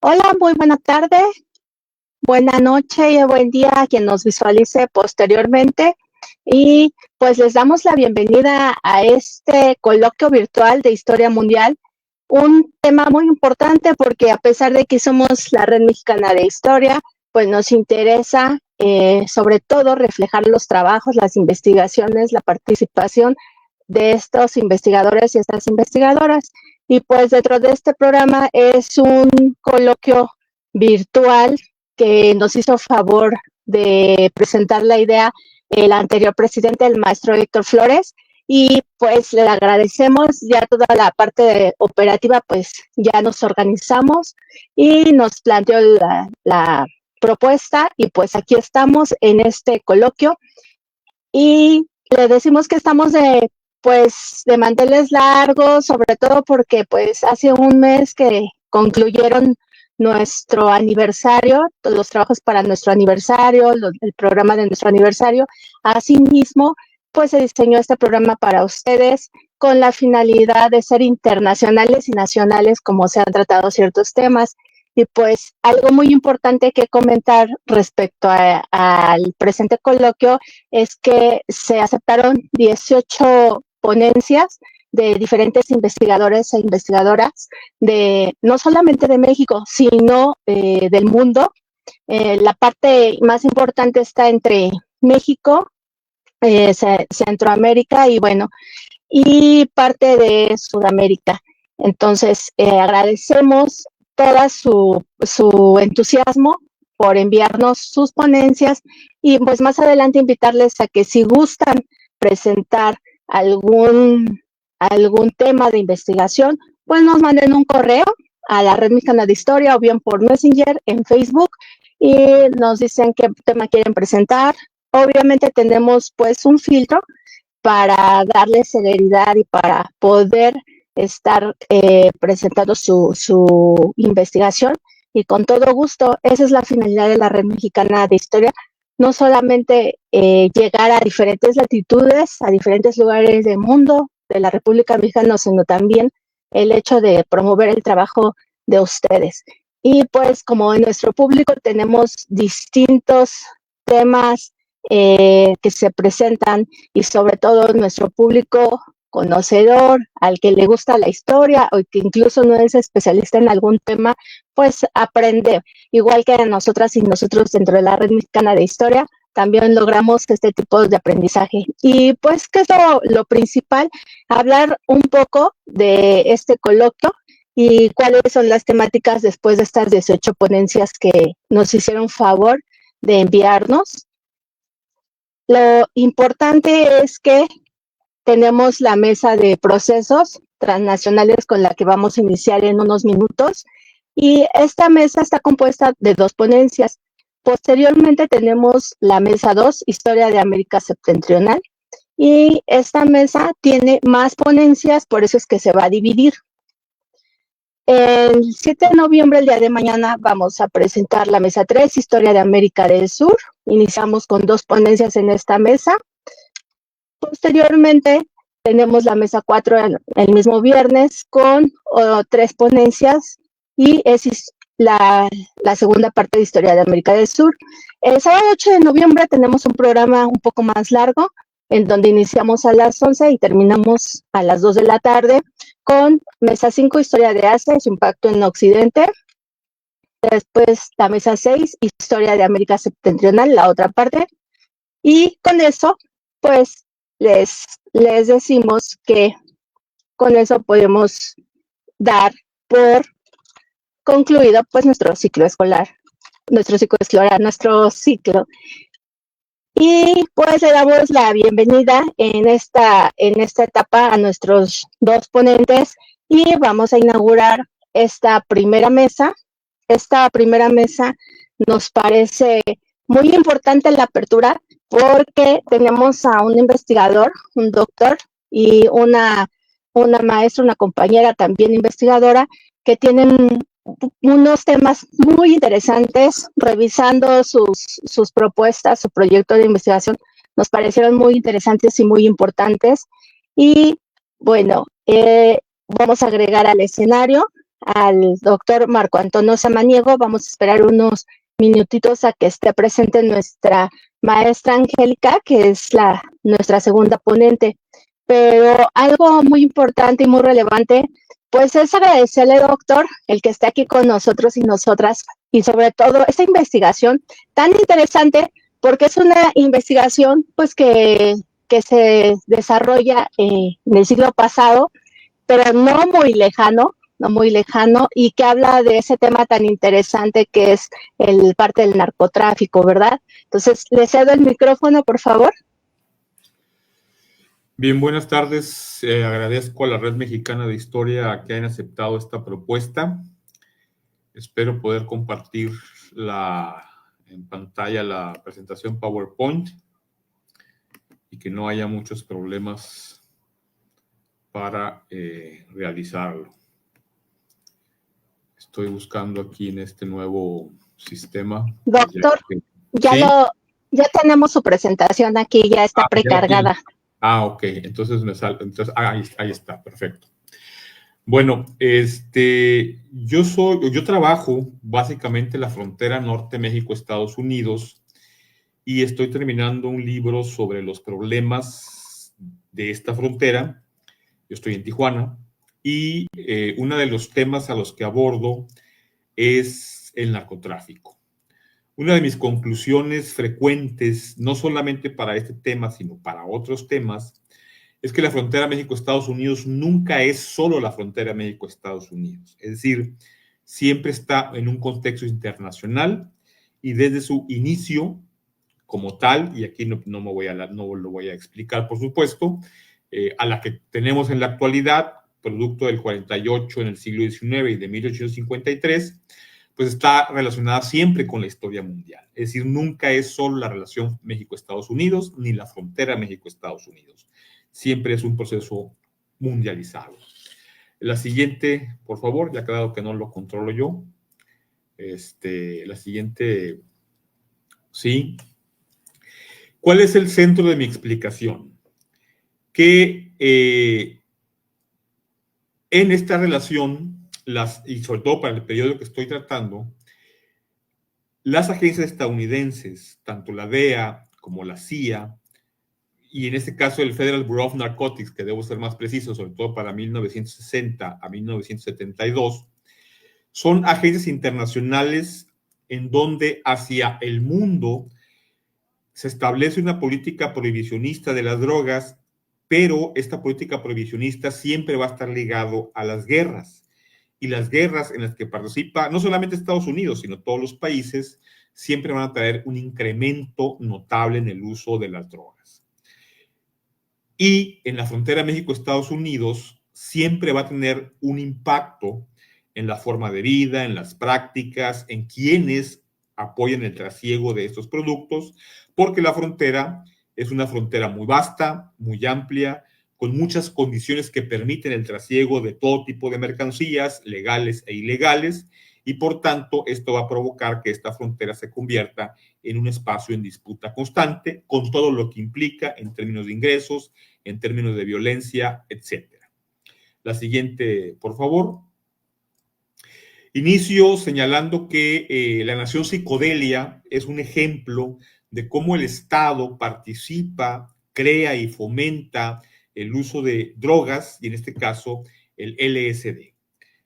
Hola, muy buena tarde, buena noche y buen día a quien nos visualice posteriormente. Y pues les damos la bienvenida a este coloquio virtual de Historia Mundial, un tema muy importante porque a pesar de que somos la Red Mexicana de Historia, pues nos interesa sobre todo reflejar los trabajos, las investigaciones, la participación de estos investigadores y estas investigadoras. Y pues dentro de este programa es un coloquio virtual que nos hizo favor de presentar la idea el anterior presidente, el maestro Héctor Flores, y pues le agradecemos ya toda la parte operativa, pues ya nos organizamos y nos planteó la propuesta y pues aquí estamos en este coloquio y le decimos que estamos de manteles largos, sobre todo porque pues hace un mes que concluyeron nuestro aniversario, los trabajos para nuestro aniversario, el programa de nuestro aniversario. Asimismo, pues se diseñó este programa para ustedes con la finalidad de ser internacionales y nacionales como se han tratado ciertos temas. Y pues algo muy importante que comentar respecto al presente coloquio es que se aceptaron 18 ponencias de diferentes investigadores e investigadoras de no solamente de México, sino del mundo. La parte más importante está entre México, Centroamérica y bueno, y parte de Sudamérica. Entonces, agradecemos toda su entusiasmo por enviarnos sus ponencias y pues más adelante invitarles a que si gustan presentar algún tema de investigación, pues nos manden un correo a la Red Mexicana de Historia o bien por Messenger en Facebook y nos dicen qué tema quieren presentar. Obviamente tenemos pues un filtro para darle celeridad y para poder estar presentando su investigación y con todo gusto, esa es la finalidad de la Red Mexicana de Historia, no solamente llegar a diferentes latitudes, a diferentes lugares del mundo, de la República Mexicana, sino también el hecho de promover el trabajo de ustedes. Y pues como en nuestro público tenemos distintos temas que se presentan y sobre todo nuestro público conocedor, al que le gusta la historia o que incluso no es especialista en algún tema, pues aprende, igual que nosotras y nosotros dentro de la Red Mexicana de Historia, también logramos este tipo de aprendizaje. Y pues, ¿qué es lo principal? Hablar un poco de este coloquio y cuáles son las temáticas después de estas 18 ponencias que nos hicieron favor de enviarnos. Lo importante es que tenemos la mesa de procesos transnacionales con la que vamos a iniciar en unos minutos y esta mesa está compuesta de dos ponencias. Posteriormente tenemos la mesa 2, Historia de América Septentrional, y esta mesa tiene más ponencias, por eso es que se va a dividir. El 7 de noviembre, el día de mañana, vamos a presentar la mesa 3, Historia de América del Sur. Iniciamos con dos ponencias en esta mesa. Posteriormente, tenemos la mesa 4 el mismo viernes con tres ponencias y es la segunda parte de Historia de América del Sur. El sábado 8 de noviembre tenemos un programa un poco más largo en donde iniciamos a las 11 y terminamos a las 2 de la tarde con mesa 5, Historia de Asia y su impacto en Occidente. Después la mesa 6, Historia de América Septentrional, la otra parte. Y con eso, pues les decimos que con eso podemos dar por concluido pues nuestro ciclo escolar, nuestro ciclo. Y pues le damos la bienvenida en esta etapa a nuestros dos ponentes y vamos a inaugurar esta primera mesa. Esta primera mesa nos parece muy importante la apertura porque tenemos a un investigador, un doctor y una maestra, una compañera también investigadora que tienen unos temas muy interesantes, revisando sus propuestas, su proyecto de investigación, nos parecieron muy interesantes y muy importantes. Y bueno, vamos a agregar al escenario al doctor Marco Antonio Samaniego. Vamos a esperar unos minutitos a que esté presente nuestra maestra Angélica, que es nuestra segunda ponente. Pero algo muy importante y muy relevante, pues es agradecerle, doctor, el que esté aquí con nosotros y nosotras, y sobre todo esta investigación tan interesante, porque es una investigación pues que se desarrolla en el siglo pasado, pero no muy lejano, y que habla de ese tema tan interesante que es el parte del narcotráfico, ¿verdad? Entonces, le cedo el micrófono, por favor. Bien, buenas tardes. Agradezco a la Red Mexicana de Historia que hayan aceptado esta propuesta. Espero poder compartir en pantalla la presentación PowerPoint y que no haya muchos problemas para realizarlo. Estoy buscando aquí en este nuevo sistema. Doctor, ¿Sí? ya tenemos su presentación aquí, ya está precargada. Ok, entonces me sale, ahí está, perfecto. Bueno, yo trabajo básicamente en la frontera norte México-Estados Unidos y estoy terminando un libro sobre los problemas de esta frontera. Yo estoy en Tijuana y uno de los temas a los que abordo es el narcotráfico. Una de mis conclusiones frecuentes, no solamente para este tema, sino para otros temas, es que la frontera México-Estados Unidos nunca es solo la frontera México-Estados Unidos. Es decir, siempre está en un contexto internacional y desde su inicio como tal, y aquí no lo voy a explicar, por supuesto, a la que tenemos en la actualidad, producto del 48 en el siglo XIX y de 1853, pues está relacionada siempre con la historia mundial. Es decir, nunca es solo la relación México-Estados Unidos ni la frontera México-Estados Unidos. Siempre es un proceso mundializado. La siguiente, por favor, ya ha quedado que no lo controlo yo. La siguiente, sí. ¿Cuál es el centro de mi explicación? Que en esta relación, y sobre todo para el periodo que estoy tratando, las agencias estadounidenses, tanto la DEA como la CIA, y en este caso el Federal Bureau of Narcotics, que debo ser más preciso, sobre todo para 1960 a 1972, son agencias internacionales en donde hacia el mundo se establece una política prohibicionista de las drogas, pero esta política prohibicionista siempre va a estar ligado a las guerras. Y las guerras en las que participa no solamente Estados Unidos, sino todos los países, siempre van a traer un incremento notable en el uso de las drogas. Y en la frontera México-Estados Unidos siempre va a tener un impacto en la forma de vida, en las prácticas, en quienes apoyan el trasiego de estos productos, porque la frontera es una frontera muy vasta, muy amplia, con muchas condiciones que permiten el trasiego de todo tipo de mercancías, legales e ilegales, y por tanto esto va a provocar que esta frontera se convierta en un espacio en disputa constante, con todo lo que implica en términos de ingresos, en términos de violencia, etc. La siguiente, por favor. Inicio señalando que la nación psicodelia es un ejemplo de cómo el Estado participa, crea y fomenta el uso de drogas, y en este caso el LSD.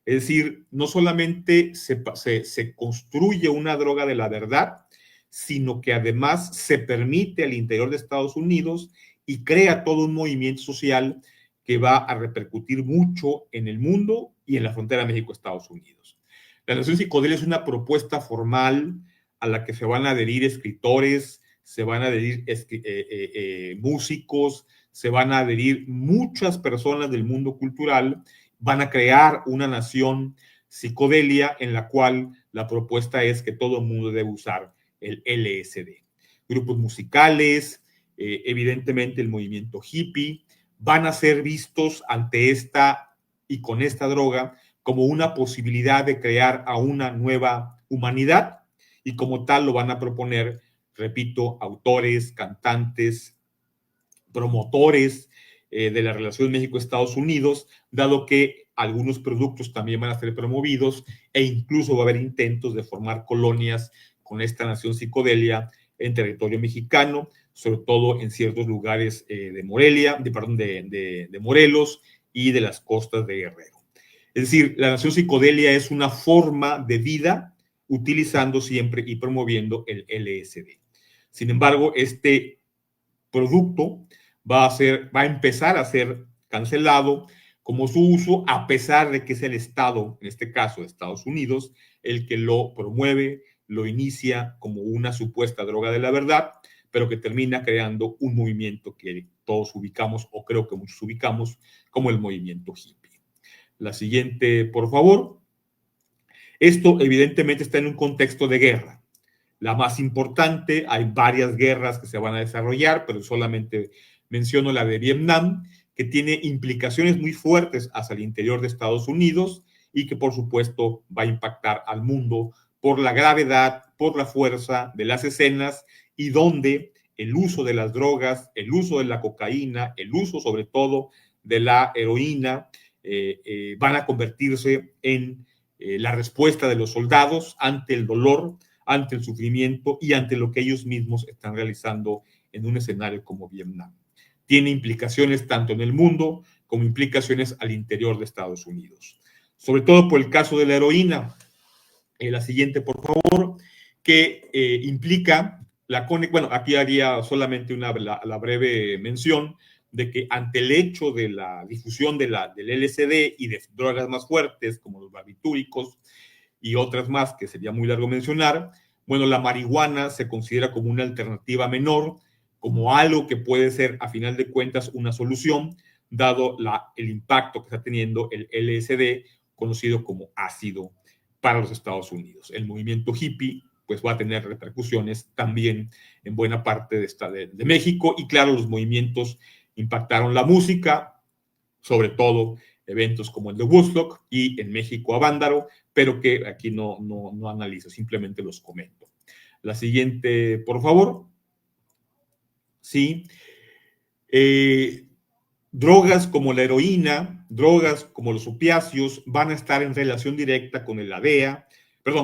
Es decir, no solamente se construye una droga de la verdad, sino que además se permite al interior de Estados Unidos y crea todo un movimiento social que va a repercutir mucho en el mundo y en la frontera México-Estados Unidos. La nación psicodelia es una propuesta formal a la que se van a adherir escritores, se van a adherir músicos, se van a adherir muchas personas del mundo cultural, van a crear una nación psicodelia en la cual la propuesta es que todo el mundo debe usar el LSD. Grupos musicales, evidentemente el movimiento hippie, van a ser vistos ante esta y con esta droga como una posibilidad de crear a una nueva humanidad, y como tal lo van a proponer, repito, autores, cantantes, promotores de la relación México-Estados Unidos, dado que algunos productos también van a ser promovidos e incluso va a haber intentos de formar colonias con esta nación psicodelia en territorio mexicano, sobre todo en ciertos lugares de Morelia, de Morelos y de las costas de Guerrero. Es decir, la nación psicodelia es una forma de vida utilizando siempre y promoviendo el LSD. Sin embargo, este producto va a empezar a ser cancelado como su uso, a pesar de que es el Estado, en este caso Estados Unidos, el que lo promueve, lo inicia como una supuesta droga de la verdad, pero que termina creando un movimiento que todos ubicamos, o creo que muchos ubicamos, como el movimiento hippie. La siguiente, por favor. Esto evidentemente está en un contexto de guerra. La más importante, hay varias guerras que se van a desarrollar, pero solamente menciono la de Vietnam, que tiene implicaciones muy fuertes hacia el interior de Estados Unidos y que por supuesto va a impactar al mundo por la gravedad, por la fuerza de las escenas y donde el uso de las drogas, el uso de la cocaína, el uso sobre todo de la heroína, van a convertirse en la respuesta de los soldados ante el dolor, ante el sufrimiento y ante lo que ellos mismos están realizando en un escenario como Vietnam. Tiene implicaciones tanto en el mundo como implicaciones al interior de Estados Unidos. Sobre todo por el caso de la heroína. La siguiente, por favor, que implica bueno, aquí haría solamente la breve mención de que ante el hecho de la difusión del LSD y de drogas más fuertes como los barbitúricos y otras más que sería muy largo mencionar, bueno, la marihuana se considera como una alternativa menor, como algo que puede ser a final de cuentas una solución, dado el impacto que está teniendo el LSD, conocido como ácido para los Estados Unidos. El movimiento hippie pues va a tener repercusiones también en buena parte de México y claro, los movimientos impactaron la música, sobre todo eventos como el de Woodstock y en México Avándaro, pero que aquí no analizo, simplemente los comento. La siguiente, por favor. Sí. Drogas como la heroína, drogas como los opiáceos van a estar en relación directa con la DEA,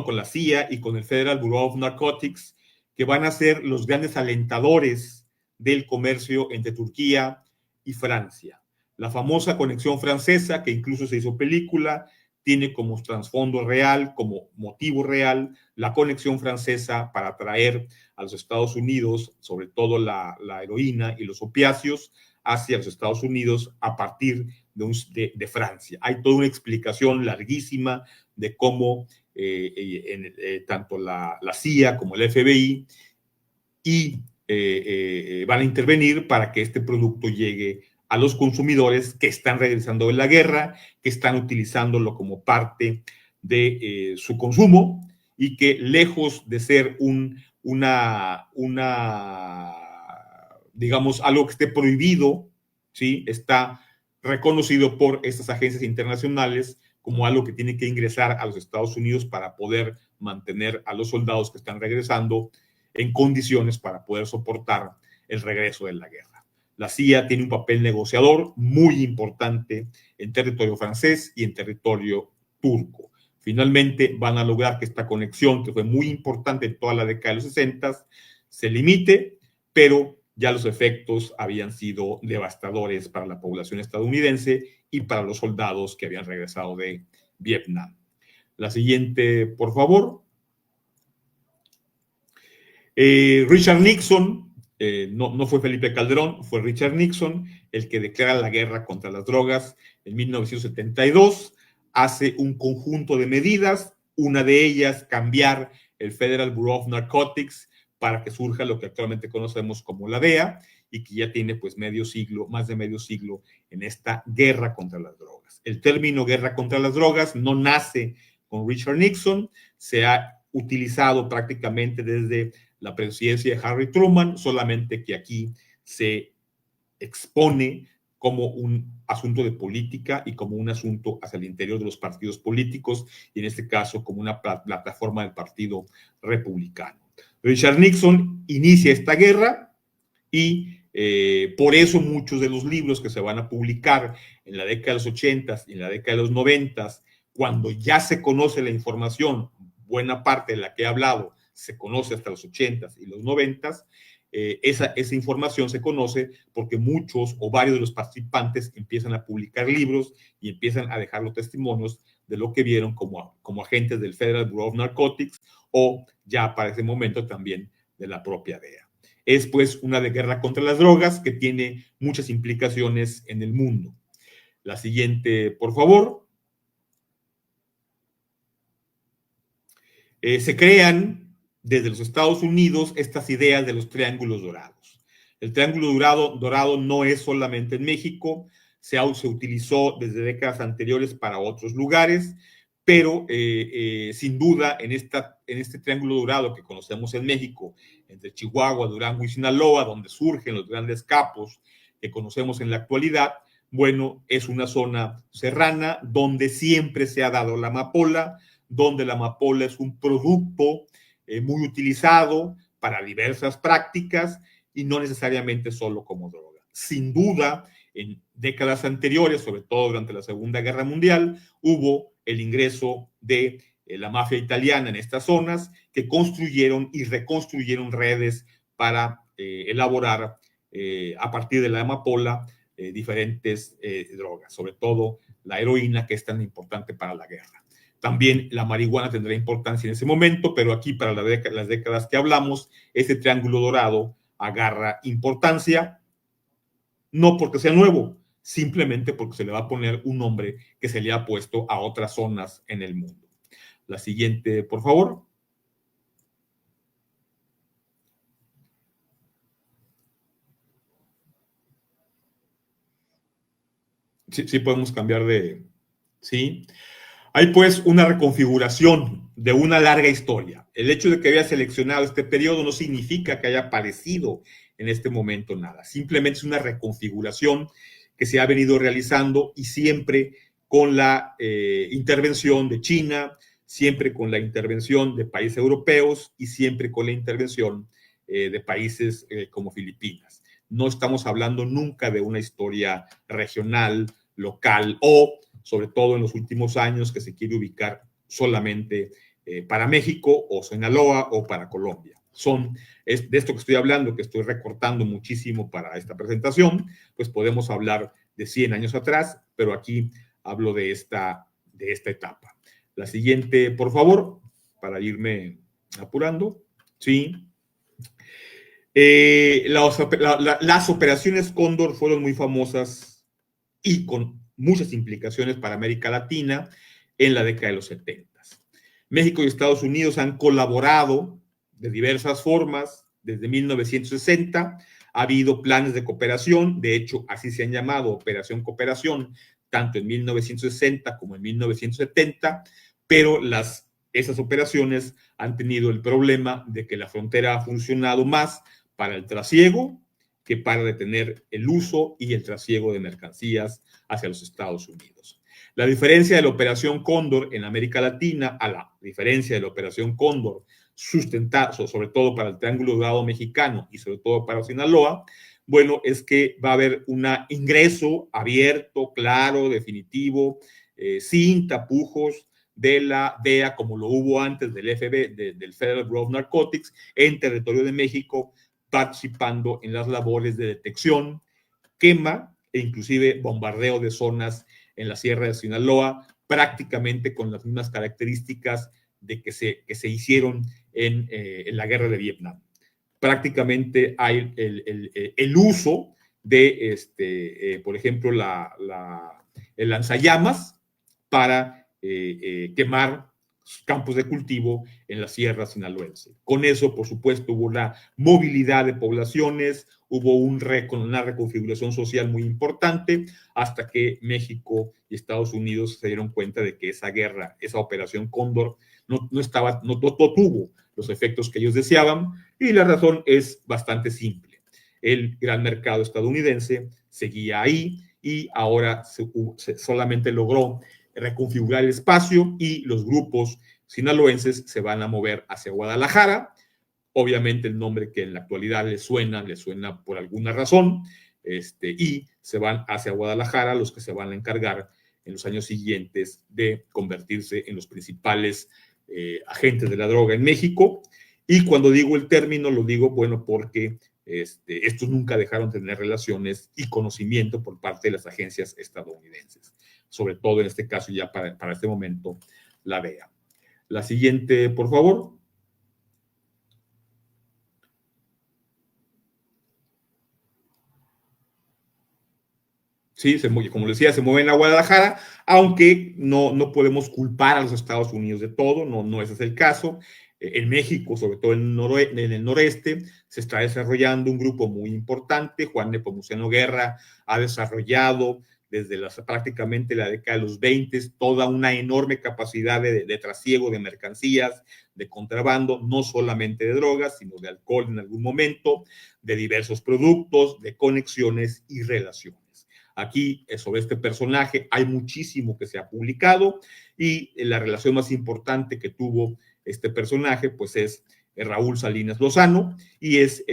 con la CIA y con el Federal Bureau of Narcotics, que van a ser los grandes alentadores del comercio entre Turquía y Francia. La famosa conexión francesa, que incluso se hizo película, tiene como trasfondo real, como motivo real, la conexión francesa para atraer a los Estados Unidos, sobre todo la heroína y los opiáceos, hacia los Estados Unidos a partir de Francia. Hay toda una explicación larguísima de cómo tanto la CIA como el FBI van a intervenir para que este producto llegue a los consumidores que están regresando de la guerra, que están utilizándolo como parte de su consumo y que lejos de ser digamos, algo que esté prohibido, ¿sí? Está reconocido por estas agencias internacionales como algo que tiene que ingresar a los Estados Unidos para poder mantener a los soldados que están regresando en condiciones para poder soportar el regreso de la guerra. La CIA tiene un papel negociador muy importante en territorio francés y en territorio turco. Finalmente van a lograr que esta conexión, que fue muy importante en toda la década de los 60, se limite, pero ya los efectos habían sido devastadores para la población estadounidense y para los soldados que habían regresado de Vietnam. La siguiente, por favor. Richard Nixon, no fue Felipe Calderón, fue Richard Nixon el que declara la guerra contra las drogas en 1972, hace un conjunto de medidas, una de ellas cambiar el Federal Bureau of Narcotics para que surja lo que actualmente conocemos como la DEA y que ya tiene pues más de medio siglo en esta guerra contra las drogas. El término guerra contra las drogas no nace con Richard Nixon, se ha utilizado prácticamente desde la presidencia de Harry Truman, solamente que aquí se expone como un asunto de política y como un asunto hacia el interior de los partidos políticos, y en este caso como una plataforma del Partido Republicano. Richard Nixon inicia esta guerra y Por eso muchos de los libros que se van a publicar en la década de los 80 y en la década de los 90, cuando ya se conoce la información, buena parte de la que he hablado se conoce hasta los 80 y los 90, esa información se conoce porque muchos o varios de los participantes empiezan a publicar libros y empiezan a dejar los testimonios de lo que vieron como agentes del Federal Bureau of Narcotics o ya para ese momento también de la propia DEA. Es pues una guerra contra las drogas que tiene muchas implicaciones en el mundo. La siguiente, por favor. Se crean desde los Estados Unidos estas ideas de los triángulos dorados. El triángulo dorado no es solamente en México, se utilizó desde décadas anteriores para otros lugares, pero sin duda en este triángulo dorado que conocemos en México, entre Chihuahua, Durango y Sinaloa, donde surgen los grandes capos que conocemos en la actualidad, bueno, es una zona serrana donde siempre se ha dado la amapola, donde la amapola es un producto muy utilizado para diversas prácticas y no necesariamente solo como droga. Sin duda, en décadas anteriores, sobre todo durante la Segunda Guerra Mundial, hubo el ingreso de la mafia italiana en estas zonas que construyeron y reconstruyeron redes para elaborar a partir de la amapola diferentes drogas, sobre todo la heroína, que es tan importante para la guerra. También la marihuana tendrá importancia en ese momento, pero aquí para las décadas que hablamos, ese triángulo dorado agarra importancia, no porque sea nuevo, simplemente porque se le va a poner un nombre que se le ha puesto a otras zonas en el mundo. La siguiente, por favor. Sí podemos cambiar de... Sí. Hay pues una reconfiguración de una larga historia. El hecho de que haya seleccionado este periodo no significa que haya aparecido en este momento nada. Simplemente es una reconfiguración que se ha venido realizando y siempre con la intervención de China, siempre con la intervención de países europeos y siempre con la intervención de países como Filipinas. No estamos hablando nunca de una historia regional, local o sobre todo en los últimos años, que se quiere ubicar solamente para México o Sinaloa o para Colombia. De esto que estoy hablando, que estoy recortando muchísimo para esta presentación, pues podemos hablar de 100 años atrás, pero aquí hablo de esta etapa. La siguiente, por favor, para irme apurando. Sí. Las operaciones Cóndor fueron muy famosas y con muchas implicaciones para América Latina en la década de los 70. México y Estados Unidos han colaborado de diversas formas desde 1960. Ha habido planes de cooperación, de hecho, así se han llamado Operación Cooperación, tanto en 1960 como en 1970, pero esas operaciones han tenido el problema de que la frontera ha funcionado más para el trasiego que para detener el uso y el trasiego de mercancías hacia los Estados Unidos. La diferencia de la Operación Cóndor en América Latina a la diferencia de la Operación Cóndor sustentada, sobre todo para el Triángulo Dorado mexicano y sobre todo para Sinaloa, bueno, es que va a haber un ingreso abierto, claro, definitivo, sin tapujos de la DEA, como lo hubo antes del del Federal Bureau of Narcotics, en territorio de México, participando en las labores de detección, quema e inclusive bombardeo de zonas en la Sierra de Sinaloa, prácticamente con las mismas características de que se hicieron en la guerra de Vietnam. Prácticamente hay el uso de, por ejemplo, el lanzallamas para quemar campos de cultivo en la sierra sinaloense. Con eso, por supuesto, hubo una movilidad de poblaciones, hubo una reconfiguración social muy importante, hasta que México y Estados Unidos se dieron cuenta de que esa guerra, esa operación Cóndor, no tuvo los efectos que ellos deseaban, y la razón es bastante simple. El gran mercado estadounidense seguía ahí y ahora solamente logró reconfigurar el espacio y los grupos sinaloenses se van a mover hacia Guadalajara obviamente el nombre que en la actualidad le suena por alguna razón, y se van hacia Guadalajara los que se van a encargar en los años siguientes de convertirse en los principales agentes de la droga en México. Y cuando digo el término, lo digo, bueno, porque estos nunca dejaron de tener relaciones y conocimiento por parte de las agencias estadounidenses, sobre todo en este caso ya para este momento la DEA. La siguiente, por favor. Sí, como decía, se mueven a Guadalajara, aunque no podemos culpar a los Estados Unidos de todo, no ese es el caso. En México, sobre todo en el noreste, se está desarrollando un grupo muy importante. Juan Nepomuceno Guerra ha desarrollado desde prácticamente la década de los 20 toda una enorme capacidad de trasiego de mercancías, de contrabando, no solamente de drogas, sino de alcohol en algún momento, de diversos productos, de conexiones y relaciones. Aquí, sobre este personaje, hay muchísimo que se ha publicado y la relación más importante que tuvo este personaje, pues es Raúl Salinas Lozano y es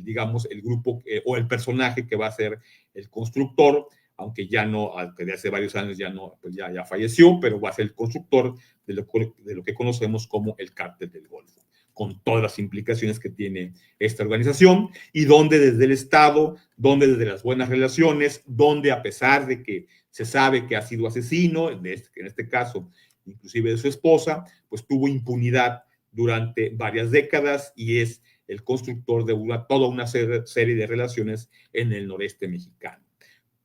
digamos, el grupo o el personaje que va a ser el constructor, aunque ya no, de hace varios años ya no, pues ya falleció, pero va a ser el constructor de lo que conocemos como el Cártel del Golfo, con todas las implicaciones que tiene esta organización y donde desde el Estado, donde desde las buenas relaciones, donde a pesar de que se sabe que ha sido asesino, en este caso inclusive de su esposa, pues tuvo impunidad durante varias décadas y es el constructor de toda una serie de relaciones en el noreste mexicano.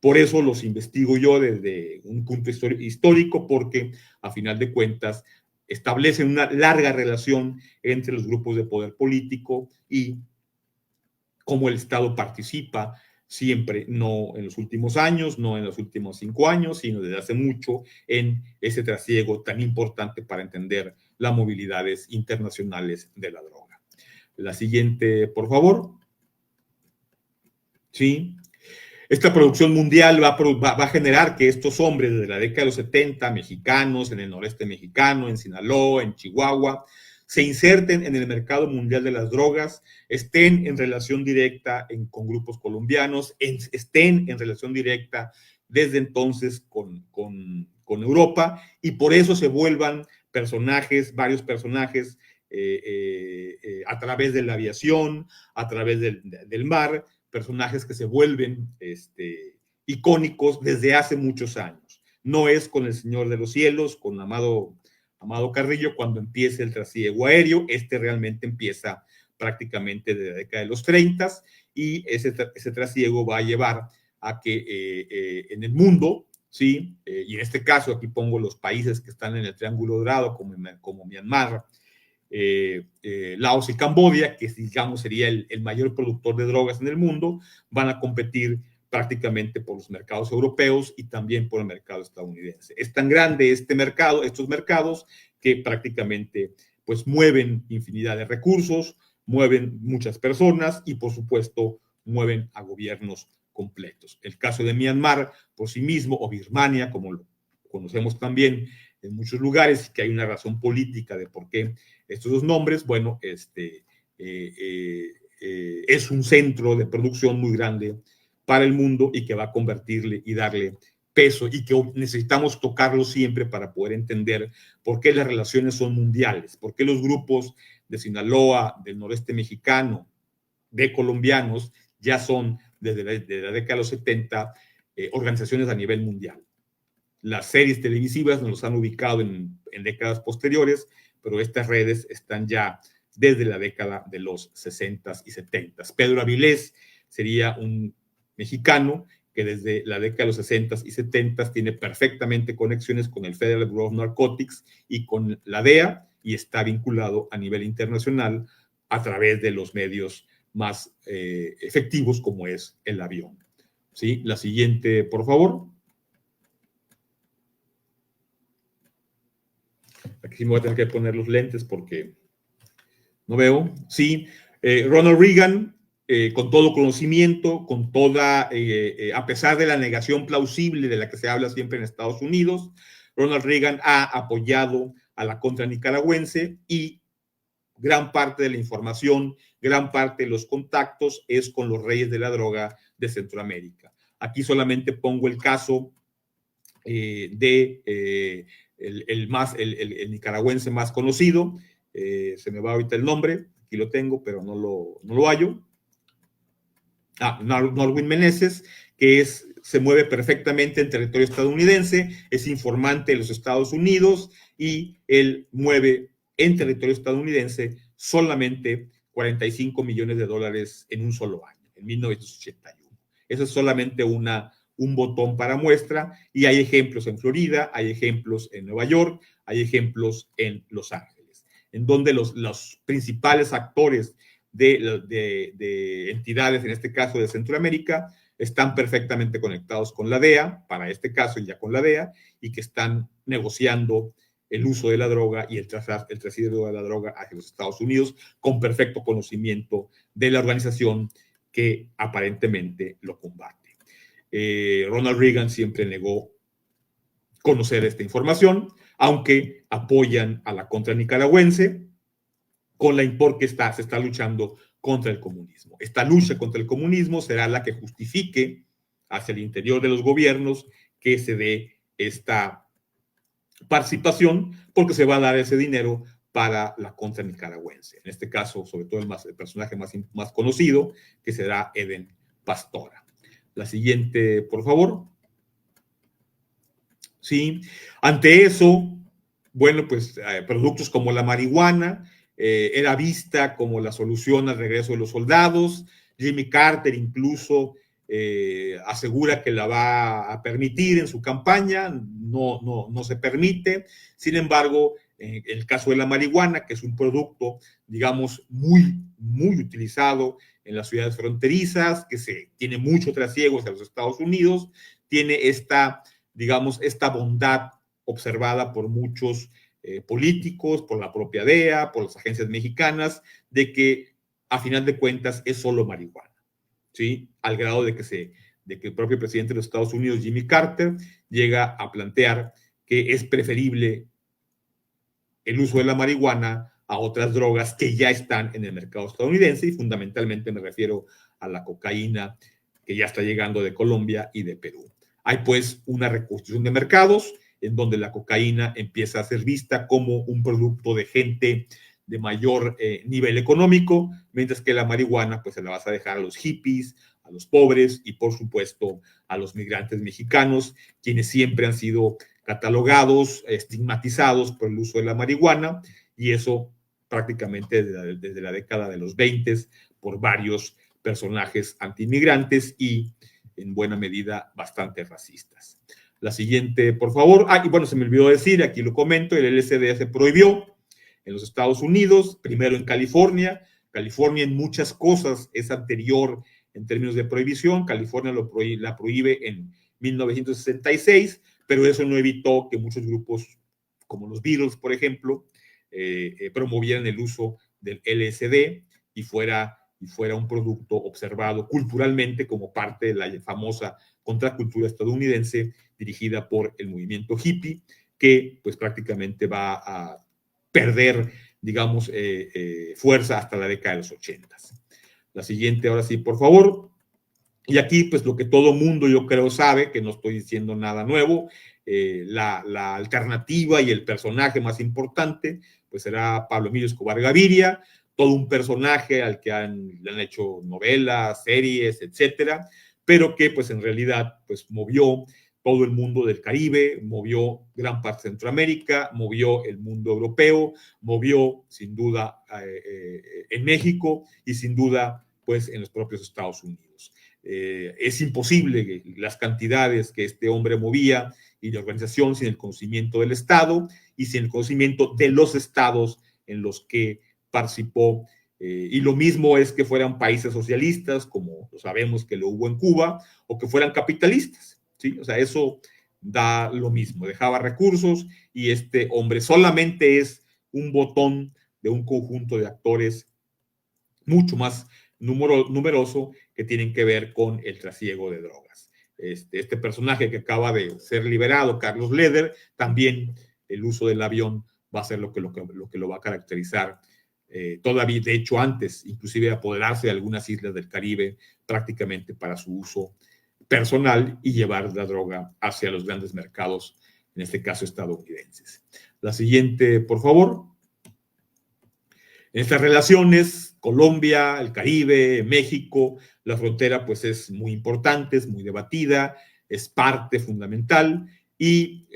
Por eso los investigo yo desde un punto histórico, porque a final de cuentas establecen una larga relación entre los grupos de poder político y cómo el Estado participa siempre, no en los últimos años, no en los últimos 5 años, sino desde hace mucho en ese trasiego tan importante para entender las movilidades internacionales de la droga. La siguiente, por favor. Sí. Esta producción mundial va a generar que estos hombres desde la década de los 70, mexicanos, en el noreste mexicano, en Sinaloa, en Chihuahua, se inserten en el mercado mundial de las drogas, estén en relación directa con grupos colombianos, estén en relación directa desde entonces con Europa, y por eso se vuelvan varios personajes a través de la aviación, a través del mar, personajes que se vuelven icónicos desde hace muchos años. No es con El Señor de los Cielos, con Amado Carrillo, cuando empieza el trasiego aéreo. Realmente empieza prácticamente desde la década de los 30 y ese trasiego va a llevar a que en el mundo, ¿sí? Y en este caso aquí pongo los países que están en el Triángulo Dorado, como Myanmar, Laos y Camboya, que digamos sería el mayor productor de drogas en el mundo, van a competir prácticamente por los mercados europeos y también por el mercado estadounidense. Es tan grande estos mercados, que prácticamente pues mueven infinidad de recursos, mueven muchas personas y por supuesto mueven a gobiernos completos. El caso de Myanmar por sí mismo, o Birmania, como lo conocemos también en muchos lugares, que hay una razón política de por qué estos dos nombres, bueno, es un centro de producción muy grande para el mundo y que va a convertirle y darle peso, y que necesitamos tocarlo siempre para poder entender por qué las relaciones son mundiales, por qué los grupos de Sinaloa, del noreste mexicano, de colombianos, ya son desde la década de los 70 organizaciones a nivel mundial. Las series televisivas nos los han ubicado en décadas posteriores, pero estas redes están ya desde la década de los 60 y 70. Pedro Avilés sería un mexicano que desde la década de los 60 y 70 tiene perfectamente conexiones con el Federal Bureau of Narcotics y con la DEA, y está vinculado a nivel internacional a través de los medios más efectivos, como es el avión. ¿Sí? La siguiente, por favor. Aquí sí me voy a tener que poner los lentes porque no veo. Sí, Ronald Reagan, con todo conocimiento, a pesar de la negación plausible de la que se habla siempre en Estados Unidos, Ronald Reagan ha apoyado a la contra nicaragüense y gran parte de la información, gran parte de los contactos es con los reyes de la droga de Centroamérica. Aquí solamente pongo el caso el nicaragüense más conocido, se me va ahorita el nombre, aquí lo tengo, pero no lo hallo. Norwin Meneses, que se mueve perfectamente en territorio estadounidense, es informante de los Estados Unidos y él mueve en territorio estadounidense solamente $45 millones en un solo año, en 1981. Eso es solamente un botón para muestra, y hay ejemplos en Florida, hay ejemplos en Nueva York, hay ejemplos en Los Ángeles, en donde los principales actores de entidades, en este caso de Centroamérica, están perfectamente conectados con la DEA, para este caso ya con la DEA, y que están negociando el uso de la droga y el trasiego de la droga hacia los Estados Unidos, con perfecto conocimiento de la organización que aparentemente lo combate. Ronald Reagan siempre negó conocer esta información, aunque apoyan a la contra nicaragüense, porque se está luchando contra el comunismo. Esta lucha contra el comunismo será la que justifique hacia el interior de los gobiernos que se dé esta participación, porque se va a dar ese dinero para la contra nicaragüense. En este caso, sobre todo el personaje más conocido, que será Eden Pastora. La siguiente, por favor. Sí, ante eso, bueno, pues productos como la marihuana era vista como la solución al regreso de los soldados. Jimmy Carter incluso asegura que la va a permitir en su campaña, no se permite. Sin embargo, el caso de la marihuana, que es un producto, digamos, muy utilizado en las ciudades fronterizas, que tiene mucho trasiego hacia los Estados Unidos, tiene esta bondad observada por muchos políticos, por la propia DEA, por las agencias mexicanas, de que a final de cuentas es solo marihuana, ¿sí? Al grado de que el propio presidente de los Estados Unidos, Jimmy Carter, llega a plantear que es preferible el uso de la marihuana a otras drogas que ya están en el mercado estadounidense, y fundamentalmente me refiero a la cocaína, que ya está llegando de Colombia y de Perú. Hay pues una reconstrucción de mercados en donde la cocaína empieza a ser vista como un producto de gente de mayor nivel económico, mientras que la marihuana pues se la vas a dejar a los hippies, a los pobres y por supuesto a los migrantes mexicanos, quienes siempre han sido catalogados, estigmatizados por el uso de la marihuana, y eso prácticamente desde la década de los 20 por varios personajes antiinmigrantes y en buena medida bastante racistas. La siguiente, por favor. Y bueno, se me olvidó decir, aquí lo comento, el LSD se prohibió en los Estados Unidos, primero en California. California en muchas cosas es anterior en términos de prohibición. California la prohíbe en 1966, pero eso no evitó que muchos grupos, como los Beatles, por ejemplo, promovieran el uso del LSD y fuera un producto observado culturalmente como parte de la famosa contracultura estadounidense dirigida por el movimiento hippie, que pues prácticamente va a perder, digamos, fuerza hasta la década de los 80. La siguiente, ahora sí, por favor. Y aquí, pues lo que todo mundo yo creo sabe, que no estoy diciendo nada nuevo, la alternativa y el personaje más importante, pues será Pablo Emilio Escobar Gaviria, todo un personaje al que le han hecho novelas, series, etcétera, pero que pues en realidad pues movió todo el mundo del Caribe, movió gran parte de Centroamérica, movió el mundo europeo, movió sin duda en México y sin duda pues en los propios Estados Unidos. Es imposible las cantidades que este hombre movía y de organización sin el conocimiento del Estado y sin el conocimiento de los estados en los que participó. Y lo mismo es que fueran países socialistas, como lo sabemos que lo hubo en Cuba, o que fueran capitalistas, ¿sí? O sea, eso da lo mismo, dejaba recursos, y este hombre solamente es un botón de un conjunto de actores mucho más numeroso que tienen que ver con el trasiego de drogas. Este personaje que acaba de ser liberado, Carlos Leder, también el uso del avión va a ser lo que lo va a caracterizar todavía, de hecho antes, inclusive apoderarse de algunas islas del Caribe prácticamente para su uso personal y llevar la droga hacia los grandes mercados, en este caso estadounidenses. La siguiente, por favor. En estas relaciones, Colombia, el Caribe, México, la frontera pues es muy importante, es muy debatida, es parte fundamental y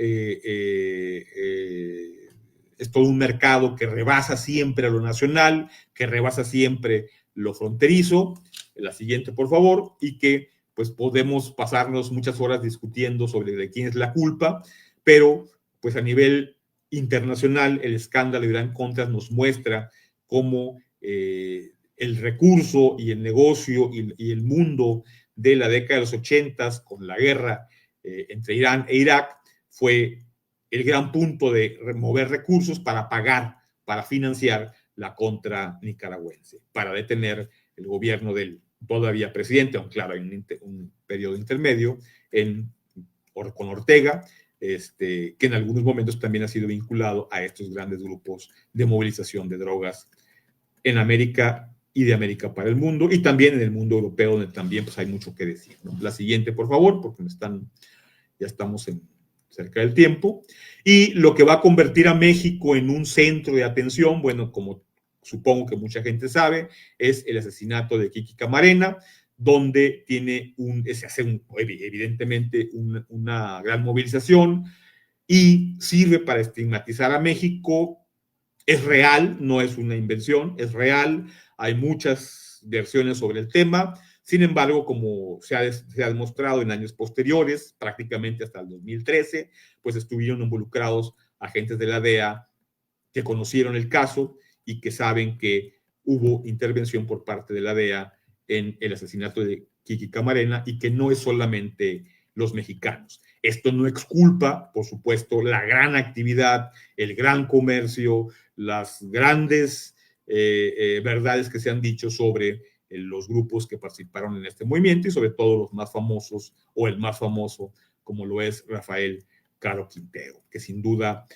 es todo un mercado que rebasa siempre a lo nacional, que rebasa siempre lo fronterizo. La siguiente, por favor, y que pues podemos pasarnos muchas horas discutiendo sobre de quién es la culpa, pero pues a nivel internacional el escándalo de Irán Contras nos muestra cómo el recurso y el negocio y el mundo de la década de los 80 con la guerra entre Irán e Irak fue el gran punto de mover recursos para pagar, para financiar la contra nicaragüense, para detener el gobierno del todavía presidente, aunque claro, hay un periodo intermedio con Ortega, que en algunos momentos también ha sido vinculado a estos grandes grupos de movilización de drogas en América y de América para el mundo, y también en el mundo europeo, donde también pues, hay mucho que decir, ¿no? La siguiente, por favor, porque ya estamos cerca del tiempo. Y lo que va a convertir a México en un centro de atención, bueno, como supongo que mucha gente sabe, es el asesinato de Kiki Camarena, donde se hace evidentemente una gran movilización y sirve para estigmatizar a México. Es real, no es una invención, es real, hay muchas versiones sobre el tema. Sin embargo, como se ha demostrado en años posteriores, prácticamente hasta el 2013, pues estuvieron involucrados agentes de la DEA que conocieron el caso y que saben que hubo intervención por parte de la DEA en el asesinato de Kiki Camarena y que no es solamente los mexicanos. Esto no exculpa, por supuesto, la gran actividad, el gran comercio, las grandes verdades que se han dicho sobre los grupos que participaron en este movimiento y sobre todo los más famosos o el más famoso, como lo es Rafael Caro Quintero, que sin duda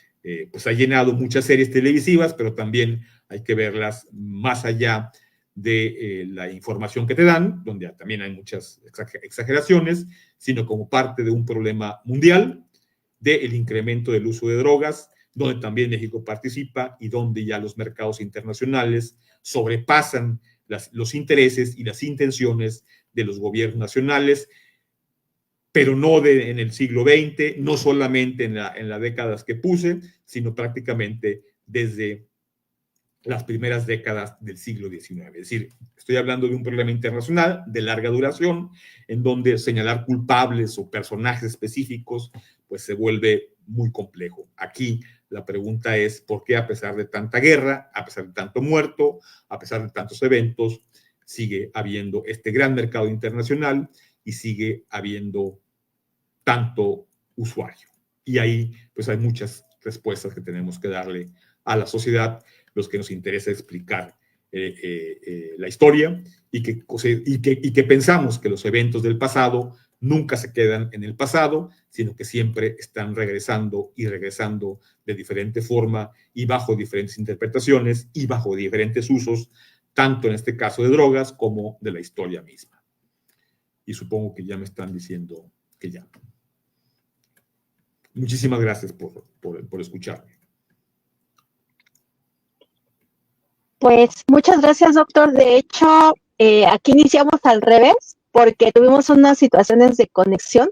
pues ha llenado muchas series televisivas, pero también hay que verlas más allá de la información que te dan, donde también hay muchas exageraciones, sino como parte de un problema mundial del incremento del uso de drogas, donde también México participa y donde ya los mercados internacionales sobrepasan los intereses y las intenciones de los gobiernos nacionales, pero no en el siglo XX, no solamente en las décadas que puse, sino prácticamente desde las primeras décadas del siglo XIX. Es decir, estoy hablando de un problema internacional de larga duración, en donde señalar culpables o personajes específicos, pues se vuelve muy complejo. Aquí la pregunta es, ¿por qué a pesar de tanta guerra, a pesar de tanto muerto, a pesar de tantos eventos, sigue habiendo este gran mercado internacional y sigue habiendo tanto usuario? Y ahí pues hay muchas respuestas que tenemos que darle a la sociedad, los que nos interesa explicar la historia y que pensamos que los eventos del pasado nunca se quedan en el pasado, sino que siempre están regresando y regresando de diferente forma y bajo diferentes interpretaciones y bajo diferentes usos, tanto en este caso de drogas como de la historia misma. Y supongo que ya me están diciendo que ya. Muchísimas gracias por escucharme. Pues muchas gracias, doctor. De hecho, aquí iniciamos al revés porque tuvimos unas situaciones de conexión.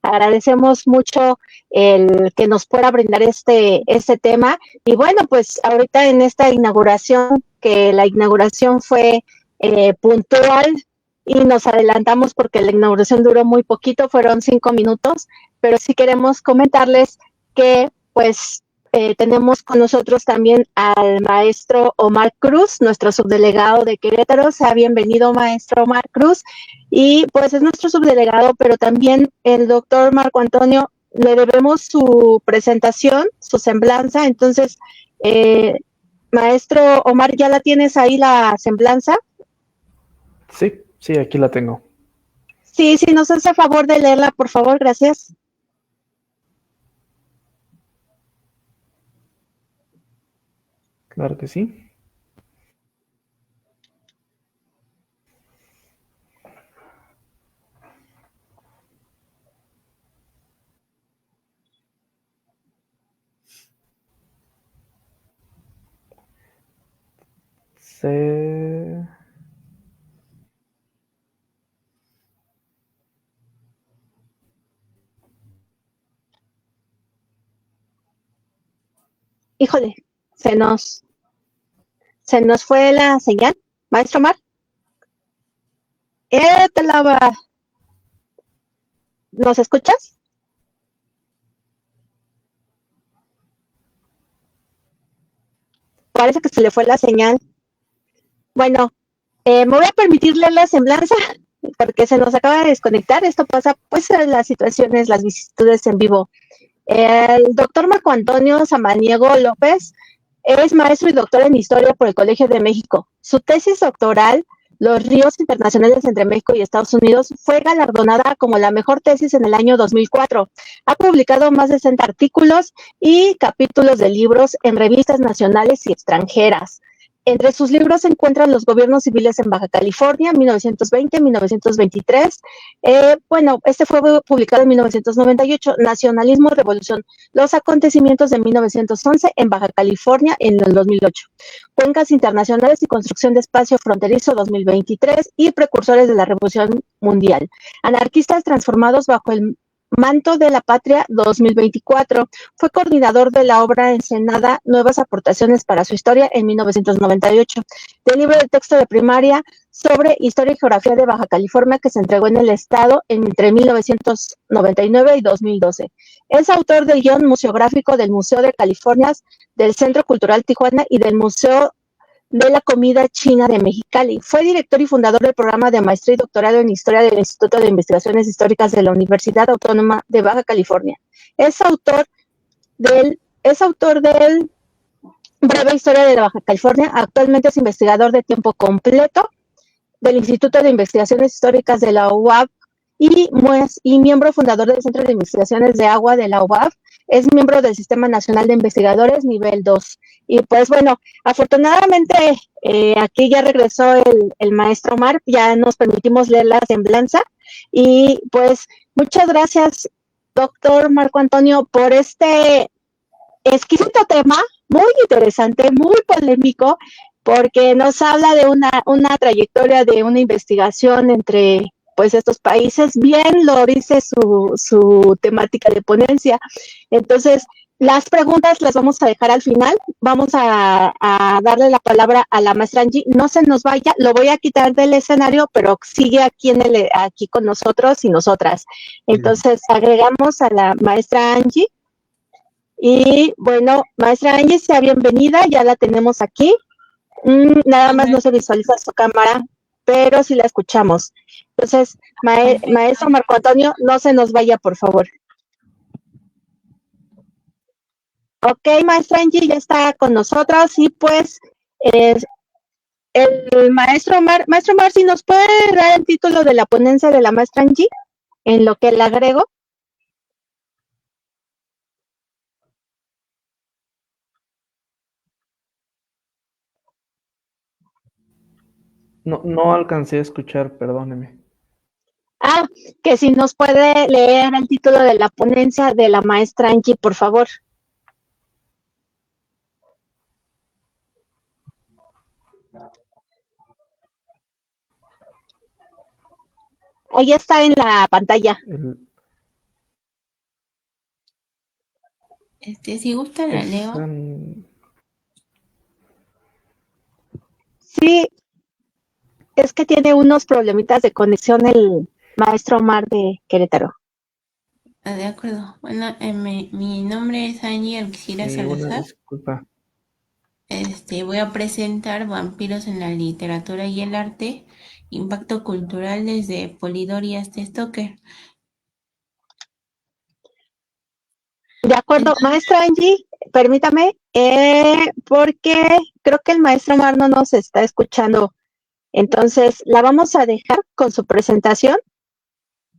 Agradecemos mucho el que nos pueda brindar este tema. Y bueno, pues ahorita en esta inauguración, que la inauguración fue puntual y nos adelantamos porque la inauguración duró muy poquito, fueron 5 minutos, pero sí queremos comentarles que pues tenemos con nosotros también al maestro Omar Cruz, nuestro subdelegado de Querétaro. Sea bienvenido, maestro Omar Cruz. Y pues es nuestro subdelegado, pero también el doctor Marco Antonio, le debemos su presentación, su semblanza. Entonces, maestro Omar, ¿ya la tienes ahí la semblanza? Sí, aquí la tengo. Sí, nos hace favor de leerla, por favor, gracias. Claro que sí. Se... Híjole, se nos fue la señal, maestro Mar. Te la va. ¿Nos escuchas? Parece que se le fue la señal. Bueno, me voy a permitir leer la semblanza porque se nos acaba de desconectar. Esto pasa pues en las situaciones, las vicisitudes en vivo. El doctor Marco Antonio Samaniego López es maestro y doctor en Historia por el Colegio de México. Su tesis doctoral, Los ríos internacionales entre México y Estados Unidos, fue galardonada como la mejor tesis en el año 2004. Ha publicado más de 60 artículos y capítulos de libros en revistas nacionales y extranjeras. Entre sus libros se encuentran Los gobiernos civiles en Baja California, 1920-1923. Este fue publicado en 1998, Nacionalismo y Revolución, los acontecimientos de 1911 en Baja California en el 2008. Cuencas internacionales y construcción de espacio fronterizo 2023 y precursores de la Revolución Mundial. Anarquistas transformados bajo el manto de la patria 2024. Fue coordinador de la obra encenada Nuevas aportaciones para su historia en 1998, del libro de texto de primaria sobre Historia y Geografía de Baja California que se entregó en el Estado entre 1999 y 2012. Es autor del guión museográfico del Museo de California, del Centro Cultural Tijuana y del Museo de la Comida China de Mexicali. Fue director y fundador del programa de maestría y doctorado en Historia del Instituto de Investigaciones Históricas de la Universidad Autónoma de Baja California. Es autor del Breve Historia de Baja California. Actualmente es investigador de tiempo completo del Instituto de Investigaciones Históricas de la UAB y miembro fundador del Centro de Investigaciones de Agua de la UAB. Es miembro del Sistema Nacional de Investigadores nivel 2. Y pues bueno, afortunadamente aquí ya regresó el maestro Omar, ya nos permitimos leer la semblanza. Y pues muchas gracias, doctor Marco Antonio, por este exquisito tema, muy interesante, muy polémico, porque nos habla de una trayectoria de una investigación entre pues estos países. Bien lo dice su temática de ponencia. Entonces, las preguntas las vamos a dejar al final. Vamos a darle la palabra a la maestra Angie. No se nos vaya, lo voy a quitar del escenario, pero sigue aquí con nosotros y nosotras. Entonces, agregamos a la maestra Angie. Y bueno, maestra Angie, sea bienvenida, ya la tenemos aquí. Nada más no se visualiza su cámara, pero sí la escuchamos. Entonces, maestro Marco Antonio, no se nos vaya, por favor. Ok, maestra Angie ya está con nosotros y pues el maestro Omar, si nos puede dar el título de la ponencia de la maestra Angie, en lo que le agrego. No alcancé a escuchar, perdóneme. Que si nos puede leer el título de la ponencia de la maestra Angie, por favor. Ahí está en la pantalla. Si gusta la leo. Sí, es que tiene unos problemitas de conexión el maestro Omar de Querétaro. De acuerdo. Bueno, mi nombre es Angie Alquicira Salazar. Disculpa. Voy a presentar Vampiros en la literatura y el arte, impacto cultural desde Polidori hasta Stoker. De acuerdo, maestra Angie, permítame, porque creo que el maestro Omar no nos está escuchando. Entonces, la vamos a dejar con su presentación.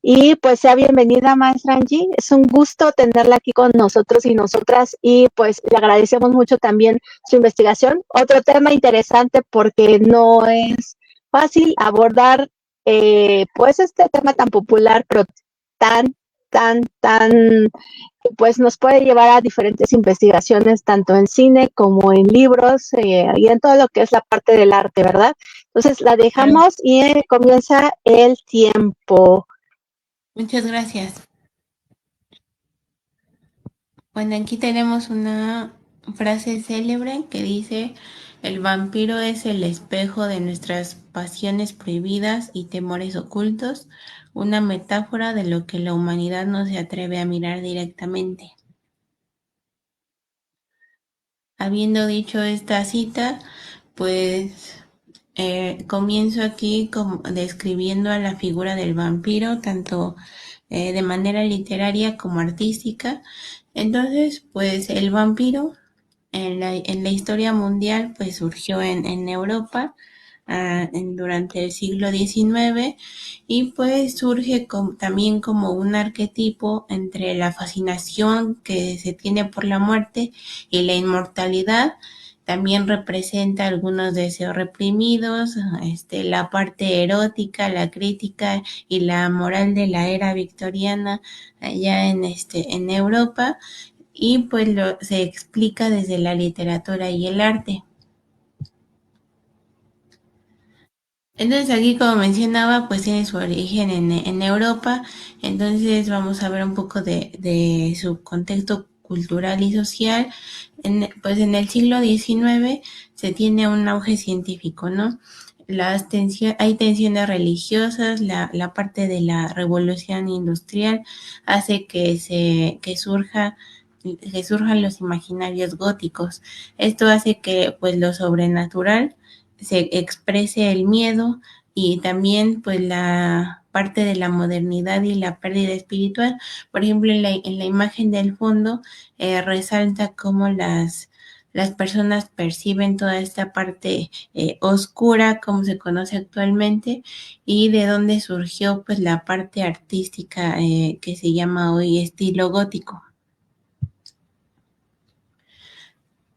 Y pues sea bienvenida, maestra Angie. Es un gusto tenerla aquí con nosotros y nosotras. Y pues le agradecemos mucho también su investigación. Otro tema interesante porque no es fácil abordar pues este tema tan popular, pero tan tan, pues nos puede llevar a diferentes investigaciones, tanto en cine como en libros y en todo lo que es la parte del arte, ¿verdad? Entonces la dejamos y comienza el tiempo. Muchas gracias. Bueno, aquí tenemos una frase célebre que dice: el vampiro es el espejo de nuestras pasiones prohibidas y temores ocultos, una metáfora de lo que la humanidad no se atreve a mirar directamente. Habiendo dicho esta cita, pues comienzo aquí describiendo a la figura del vampiro, tanto de manera literaria como artística. Entonces, pues el vampiro en la historia mundial pues surgió en Europa durante el siglo XIX y pues surge también como un arquetipo entre la fascinación que se tiene por la muerte y la inmortalidad. También representa algunos deseos reprimidos, la parte erótica, la crítica y la moral de la era victoriana allá en Europa, y pues se explica desde la literatura y el arte. Entonces aquí, como mencionaba, pues tiene su origen en Europa. Entonces vamos a ver un poco de su contexto cultural y social. Pues en el siglo XIX se tiene un auge científico, ¿no? Hay tensiones religiosas, la parte de la revolución industrial hace que surjan los imaginarios góticos. Esto hace que pues lo sobrenatural se exprese el miedo, y también pues la parte de la modernidad y la pérdida espiritual. Por ejemplo, en la imagen del fondo resalta cómo las personas perciben toda esta parte oscura, como se conoce actualmente, y de dónde surgió pues la parte artística que se llama hoy estilo gótico.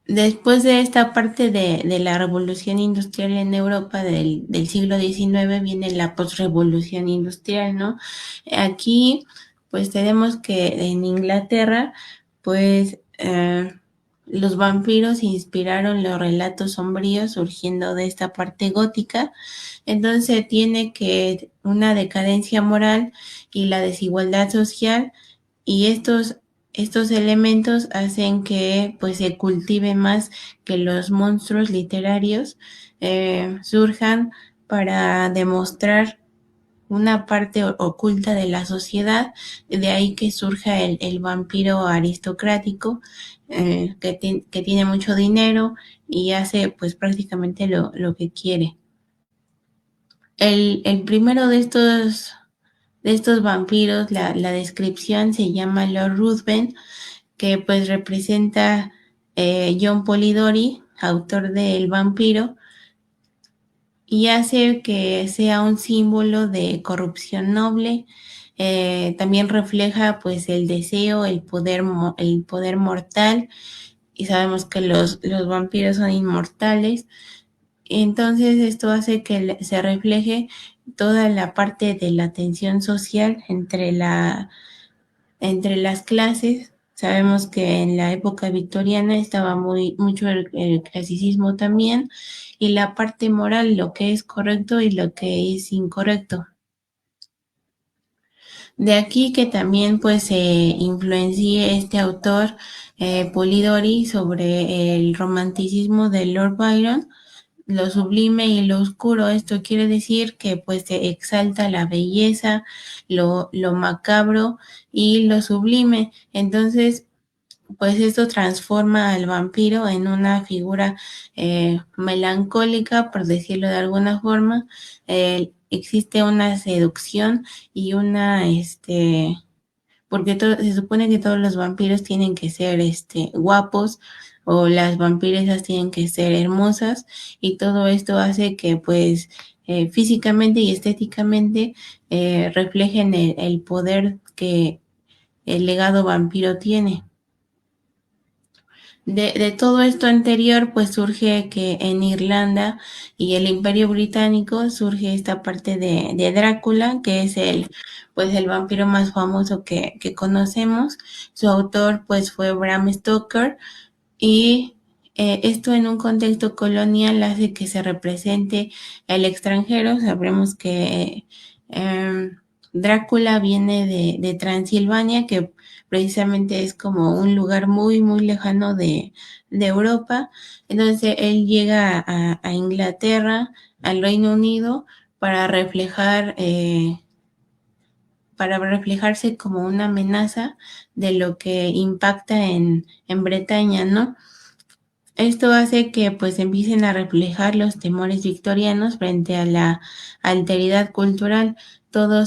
Después de esta parte de la revolución industrial en Europa del siglo XIX viene la posrevolución industrial, ¿no? Aquí, pues tenemos que en Inglaterra, pues los vampiros inspiraron los relatos sombríos surgiendo de esta parte gótica. Entonces tiene que una decadencia moral y la desigualdad social, y estos elementos hacen que pues se cultive más, que los monstruos literarios surjan para demostrar una parte oculta de la sociedad. De ahí que surja el vampiro aristocrático, que tiene mucho dinero y hace pues prácticamente lo que quiere. El primero de estos vampiros, la descripción se llama Lord Ruthven, que pues representa John Polidori, autor de El vampiro, y hace que sea un símbolo de corrupción noble. También refleja pues el deseo, el poder mortal, y sabemos que los vampiros son inmortales. Entonces esto hace que se refleje toda la parte de la tensión social entre las clases. Sabemos que en la época victoriana estaba mucho el clasicismo también, y la parte moral, lo que es correcto y lo que es incorrecto. De aquí que también pues se influencie este autor Polidori sobre el romanticismo de Lord Byron, lo sublime y lo oscuro. Esto quiere decir que pues se exalta la belleza, lo macabro y lo sublime. Entonces, pues esto transforma al vampiro en una figura melancólica, por decirlo de alguna forma. Existe una seducción y porque se supone que todos los vampiros tienen que ser guapos, o las vampiresas tienen que ser hermosas, y todo esto hace que pues físicamente y estéticamente reflejen el poder que el legado vampiro tiene. De todo esto anterior, pues surge que en Irlanda y el Imperio Británico surge esta parte de Drácula, que es pues el vampiro más famoso que conocemos. Su autor, pues, fue Bram Stoker, y esto en un contexto colonial hace que se represente el extranjero. Sabremos que Drácula viene de Transilvania, que precisamente es como un lugar muy, muy lejano de Europa. Entonces él llega a Inglaterra, al Reino Unido, para para reflejarse como una amenaza de lo que impacta en Bretaña, ¿no? Esto hace que pues empiecen a reflejar los temores victorianos frente a la alteridad cultural. Todo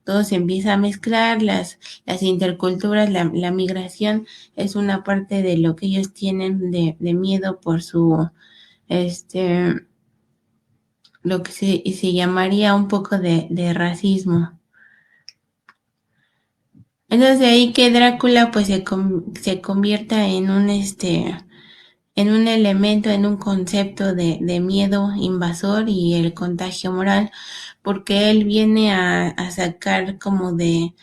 todo se empieza a mezclar, las interculturas, la migración es una parte de lo que ellos tienen de miedo por este, lo que se llamaría un poco de racismo. Entonces de ahí que Drácula pues se convierta en un elemento, en un concepto de miedo invasor y el contagio moral, porque él viene a sacar como de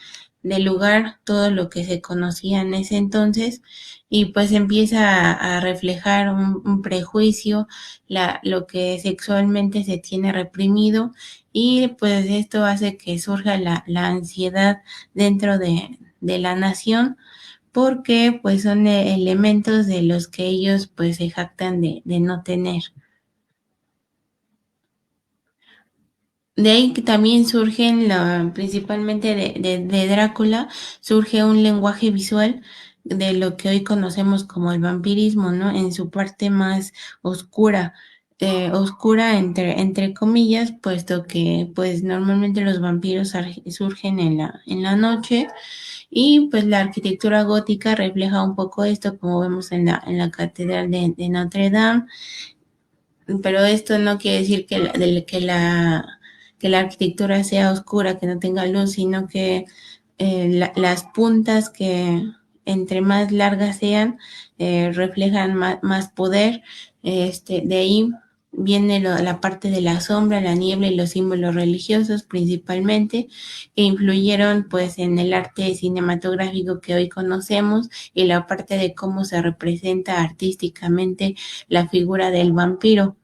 lugar todo lo que se conocía en ese entonces, y pues empieza a reflejar un prejuicio, lo que sexualmente se tiene reprimido, y pues esto hace que surja la ansiedad dentro de la nación, porque pues son elementos de los que ellos pues se jactan de no tener. De ahí que también surgen, principalmente de Drácula, surge un lenguaje visual de lo que hoy conocemos como el vampirismo, ¿no? En su parte más oscura, oscura entre comillas, puesto que pues normalmente los vampiros surgen en la noche. Y pues la arquitectura gótica refleja un poco esto, como vemos en la Catedral de Notre Dame, pero esto no quiere decir que la arquitectura sea oscura, que no tenga luz, sino que las puntas, que entre más largas sean, reflejan más poder. De ahí viene la parte de la sombra, la niebla y los símbolos religiosos principalmente, que influyeron pues en el arte cinematográfico que hoy conocemos, y la parte de cómo se representa artísticamente la figura del vampiro.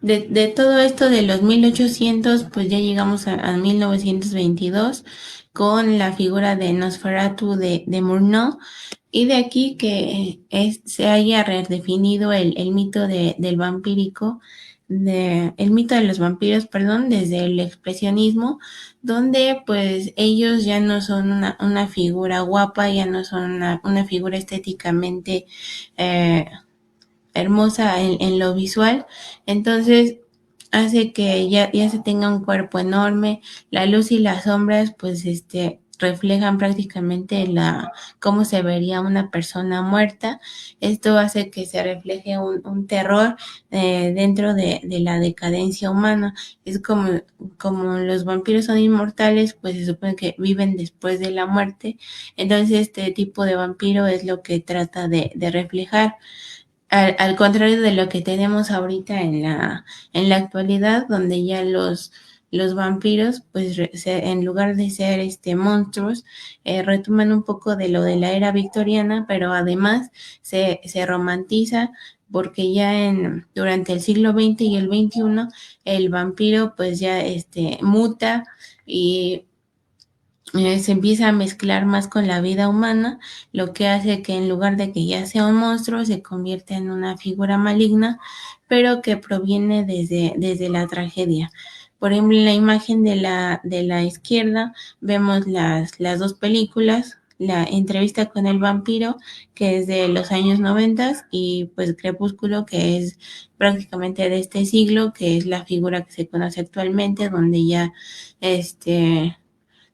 De todo esto de los 1800, pues ya llegamos a 1922 con la figura de Nosferatu de Murnau, y de aquí que se haya redefinido el mito del vampírico, el mito de los vampiros, perdón, desde el expresionismo, donde pues ellos ya no son una figura guapa, ya no son una figura estéticamente eh, hermosa en lo visual. Entonces hace que ya se tenga un cuerpo enorme. La luz y las sombras pues reflejan prácticamente cómo se vería una persona muerta. Esto hace que se refleje un terror dentro de la decadencia humana. Es como los vampiros son inmortales, pues se supone que viven después de la muerte. Entonces este tipo de vampiro es lo que trata de reflejar. Al contrario de lo que tenemos ahorita en la actualidad, donde ya los vampiros, pues en lugar de ser monstruos, retoman un poco de lo de la era victoriana, pero además se romantiza, porque ya durante el siglo XX y el XXI, el vampiro pues ya muta, y se empieza a mezclar más con la vida humana, lo que hace que en lugar de que ya sea un monstruo, se convierta en una figura maligna, pero que proviene desde la tragedia. Por ejemplo, en la imagen de la izquierda vemos las dos películas, la entrevista con el vampiro, que es de los años 90, y pues Crepúsculo, que es prácticamente de este siglo, que es la figura que se conoce actualmente, donde ya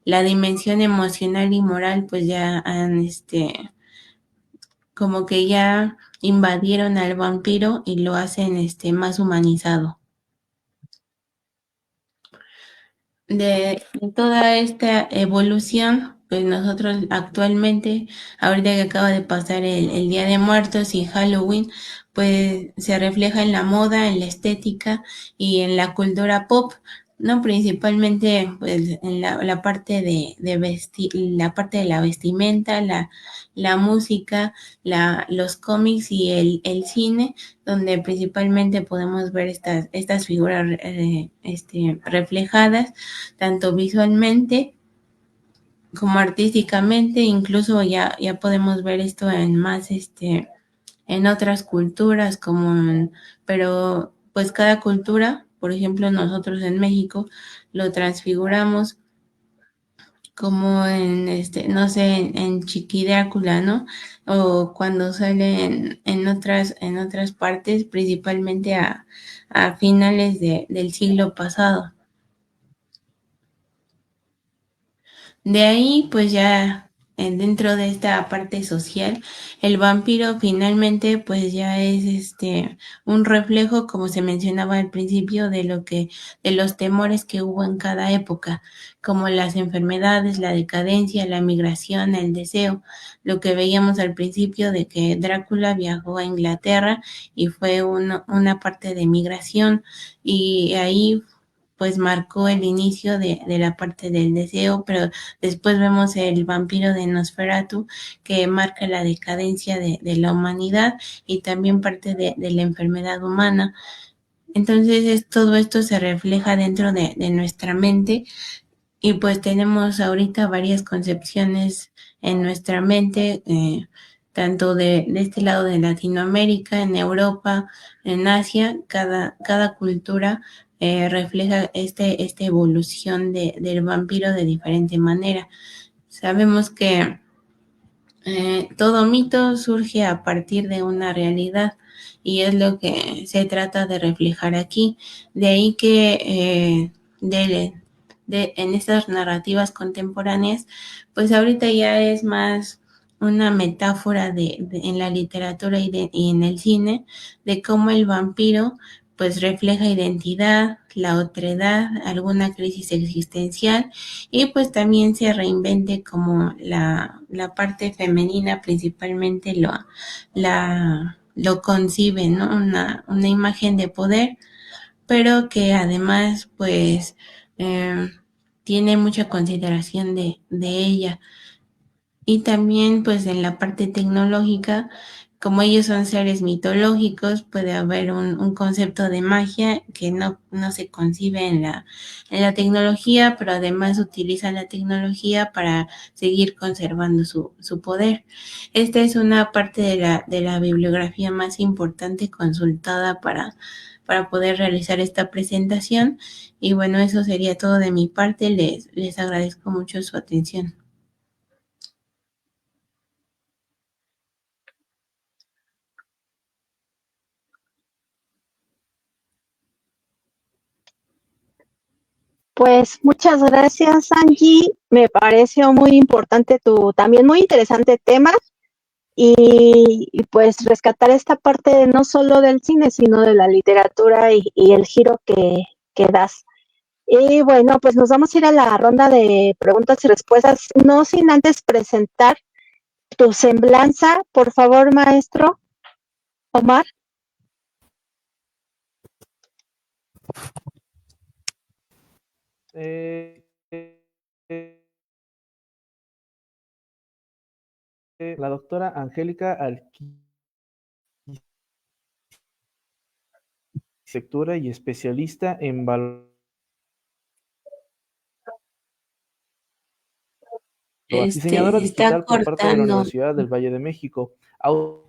la dimensión emocional y moral pues ya como que ya invadieron al vampiro y lo hacen más humanizado. De toda esta evolución pues nosotros actualmente, ahorita que acaba de pasar el Día de Muertos y Halloween, pues se refleja en la moda, en la estética y en la cultura pop, ¿no? Principalmente pues en la parte la parte de la vestimenta, la música, los cómics y el cine, donde principalmente podemos ver estas figuras reflejadas, tanto visualmente como artísticamente, incluso ya podemos ver esto en más, en otras culturas, pero pues cada cultura, por ejemplo, nosotros en México lo transfiguramos como en, no sé, en Chiquidácula, ¿no? O cuando sale en otras partes, principalmente a finales del siglo pasado. De ahí, pues ya dentro de esta parte social, el vampiro finalmente, pues ya es un reflejo, como se mencionaba al principio, de los temores que hubo en cada época, como las enfermedades, la decadencia, la migración, el deseo, lo que veíamos al principio de que Drácula viajó a Inglaterra y fue una parte de migración, y ahí pues marcó el inicio de la parte del deseo, pero después vemos el vampiro de Nosferatu, que marca la decadencia de la humanidad y también parte de la enfermedad humana. Entonces todo esto se refleja dentro de nuestra mente, y pues tenemos ahorita varias concepciones en nuestra mente, tanto de este lado de Latinoamérica, en Europa, en Asia. Cada cultura refleja esta evolución del vampiro de diferente manera. Sabemos que todo mito surge a partir de una realidad, y es lo que se trata de reflejar aquí. De ahí que en estas narrativas contemporáneas, pues ahorita ya es más una metáfora en la literatura y en el cine, de cómo el vampiro pues refleja identidad, la otredad, alguna crisis existencial, y pues también se reinvente como la parte femenina principalmente lo concibe, ¿no? Una imagen de poder, pero que además pues eh, tiene mucha consideración de ella. Y también pues en la parte tecnológica, como ellos son seres mitológicos, puede haber un concepto de magia que no se concibe en la tecnología, pero además utilizan la tecnología para seguir conservando su poder. Esta es una parte de la bibliografía más importante consultada para poder realizar esta presentación. Y bueno, eso sería todo de mi parte. Les agradezco mucho su atención. Pues muchas gracias, Angie. Me pareció muy importante también muy interesante tema y pues rescatar esta parte no solo del cine, sino de la literatura y el giro que das. Y bueno, pues nos vamos a ir a la ronda de preguntas y respuestas, no sin antes presentar tu semblanza, por favor, maestro Omar. Eh, eh, la doctora Angélica Arquitectura y especialista en diseñadora Está digital por parte de la cortando. Universidad del Valle de México. Autora,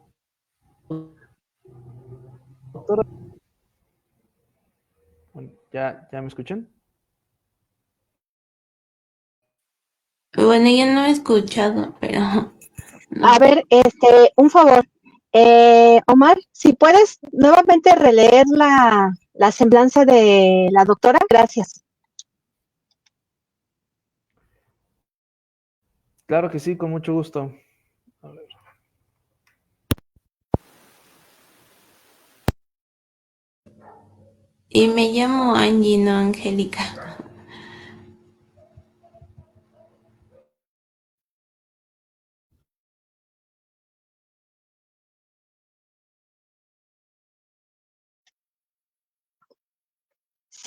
bueno, ¿ya me escuchan? Bueno, yo no he escuchado, pero no. A ver, un favor, Omar, si puedes nuevamente releer la semblanza de la doctora, gracias. Claro que sí, con mucho gusto. A ver. Y me llamo Angie, no Angélica.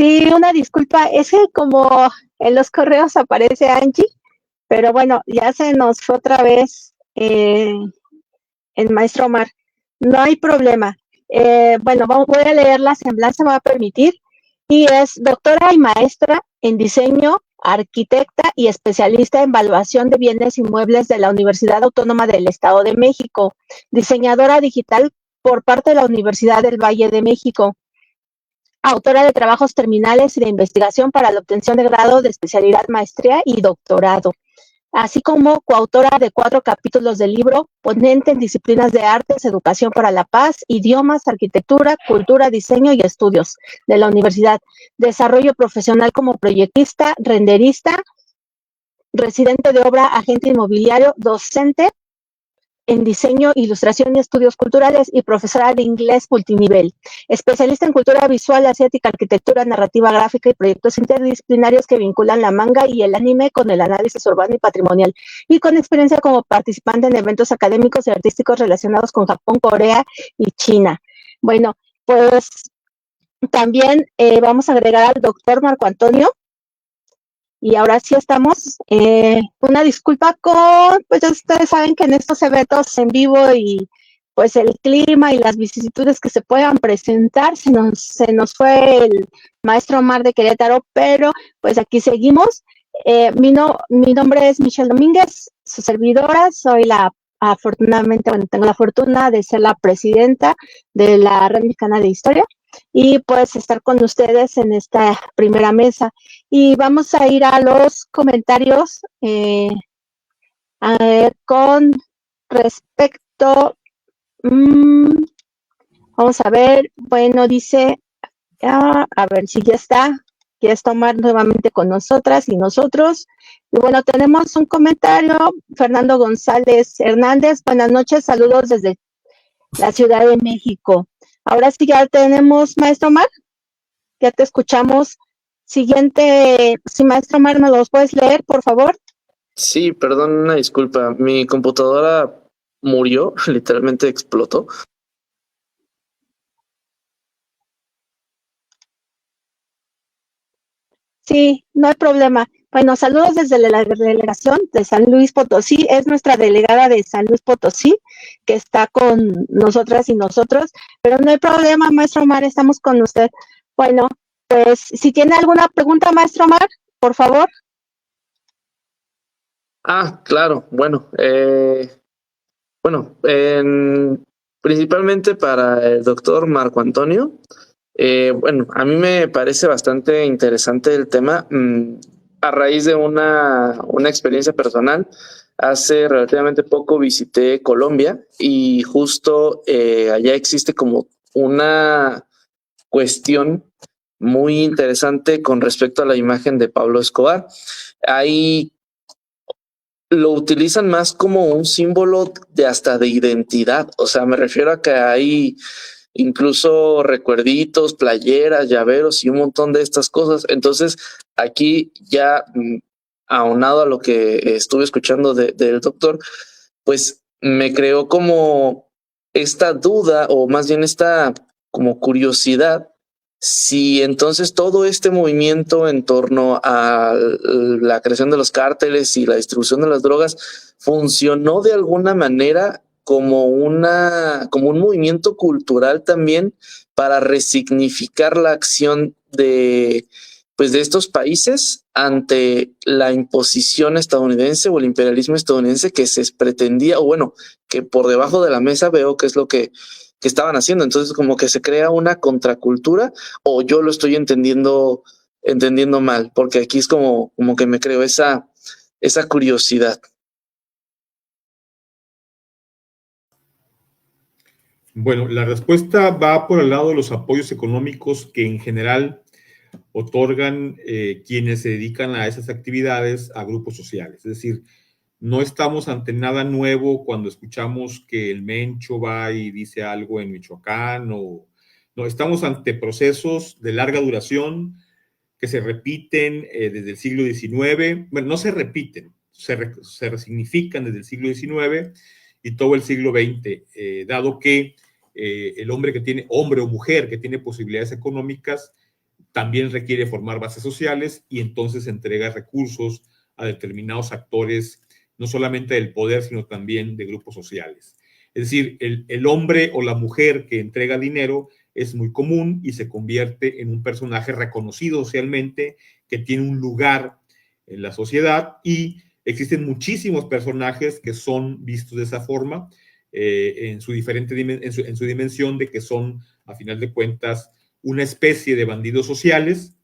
Sí, una disculpa, es que como en los correos aparece Angie, pero bueno, ya se nos fue otra vez el maestro Omar. No hay problema. Bueno, voy a leer la semblanza, me va a permitir. Y es doctora y maestra en diseño, arquitecta y especialista en evaluación de bienes inmuebles de la Universidad Autónoma del Estado de México, diseñadora digital por parte de la Universidad del Valle de México, autora de trabajos terminales y de investigación para la obtención de grado de especialidad, maestría y doctorado, así como coautora de 4 capítulos del libro, ponente en disciplinas de artes, educación para la paz, idiomas, arquitectura, cultura, diseño y estudios de la universidad, desarrollo profesional como proyectista, renderista, residente de obra, agente inmobiliario, docente en diseño, ilustración y estudios culturales y profesora de inglés multinivel, especialista en cultura visual asiática, arquitectura, narrativa gráfica y proyectos interdisciplinarios que vinculan la manga y el anime con el análisis urbano y patrimonial, y con experiencia como participante en eventos académicos y artísticos relacionados con Japón, Corea y China. Bueno, pues también vamos a agregar al doctor Marco Antonio. Y ahora sí estamos. Una disculpa pues ustedes saben que en estos eventos en vivo y pues el clima y las vicisitudes que se puedan presentar, se nos fue el maestro Omar de Querétaro, pero pues aquí seguimos. Mi nombre es Michelle Domínguez, su servidora, afortunadamente, bueno, tengo la fortuna de ser la presidenta de la Red Mexicana de Historia y pues estar con ustedes en esta primera mesa. Y vamos a ir a los comentarios con respecto, vamos a ver, bueno, dice, a ver si ya está Omar nuevamente con nosotras y nosotros. Y bueno, tenemos un comentario, Fernando González Hernández, buenas noches, saludos desde la Ciudad de México. Ahora sí ya tenemos, maestro Omar, ya te escuchamos. Siguiente, si maestro Omar, ¿nos los puedes leer, por favor? Sí, perdón, una disculpa. Mi computadora murió, literalmente explotó. Sí, no hay problema. Bueno, saludos desde la delegación de San Luis Potosí. Es nuestra delegada de San Luis Potosí que está con nosotras y nosotros, pero no hay problema, maestro Omar, estamos con usted. Bueno, pues si tiene alguna pregunta, maestro Omar, por favor. Ah, claro, bueno, principalmente para el doctor Marco Antonio. Bueno, a mí me parece bastante interesante el tema, a raíz de una experiencia personal. Hace relativamente poco visité Colombia y justo allá existe como una cuestión muy interesante con respecto a la imagen de Pablo Escobar. Ahí lo utilizan más como un símbolo de identidad. O sea, me refiero a que hay incluso recuerditos, playeras, llaveros y un montón de estas cosas. Entonces, aquí ya aunado a lo que estuve escuchando del doctor, pues me creó como esta duda, o más bien esta como curiosidad, si entonces todo este movimiento en torno a la creación de los cárteles y la distribución de las drogas funcionó de alguna manera como un movimiento cultural también para resignificar la acción de estos países ante la imposición estadounidense o el imperialismo estadounidense que se pretendía, o bueno, que por debajo de la mesa veo que es lo que estaban haciendo. Entonces como que se crea una contracultura, o yo lo estoy entendiendo mal, porque aquí es como que me creo esa curiosidad. Bueno, la respuesta va por el lado de los apoyos económicos que en general otorgan quienes se dedican a esas actividades a grupos sociales. Es decir, no estamos ante nada nuevo cuando escuchamos que el Mencho va y dice algo en Michoacán, no, estamos ante procesos de larga duración que se repiten desde el siglo XIX. Bueno, no se repiten, se resignifican desde el siglo XIX y todo el siglo XX, dado que el hombre o mujer que tiene posibilidades económicas también requiere formar bases sociales y entonces entrega recursos a determinados actores, no solamente del poder, sino también de grupos sociales. Es decir, el hombre o la mujer que entrega dinero es muy común y se convierte en un personaje reconocido socialmente, que tiene un lugar en la sociedad, y existen muchísimos personajes que son vistos de esa forma, en su dimensión de que son, a final de cuentas, una especie de bandidos sociales.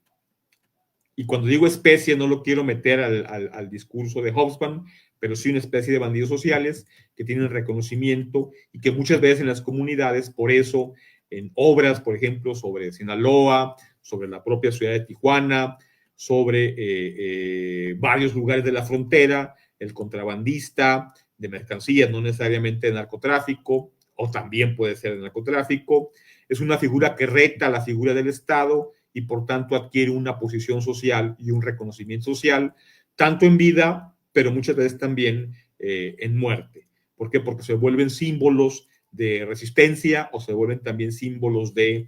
Y cuando digo especie no lo quiero meter al discurso de Hobsbawm, pero sí una especie de bandidos sociales que tienen reconocimiento y que muchas veces en las comunidades, por eso en obras, por ejemplo, sobre Sinaloa, sobre la propia ciudad de Tijuana, sobre varios lugares de la frontera, el contrabandista de mercancías, no necesariamente de narcotráfico, o también puede ser de narcotráfico, es una figura que reta la figura del Estado y por tanto adquiere una posición social y un reconocimiento social, tanto en vida, pero muchas veces también en muerte. ¿Por qué? Porque se vuelven símbolos de resistencia o se vuelven también símbolos de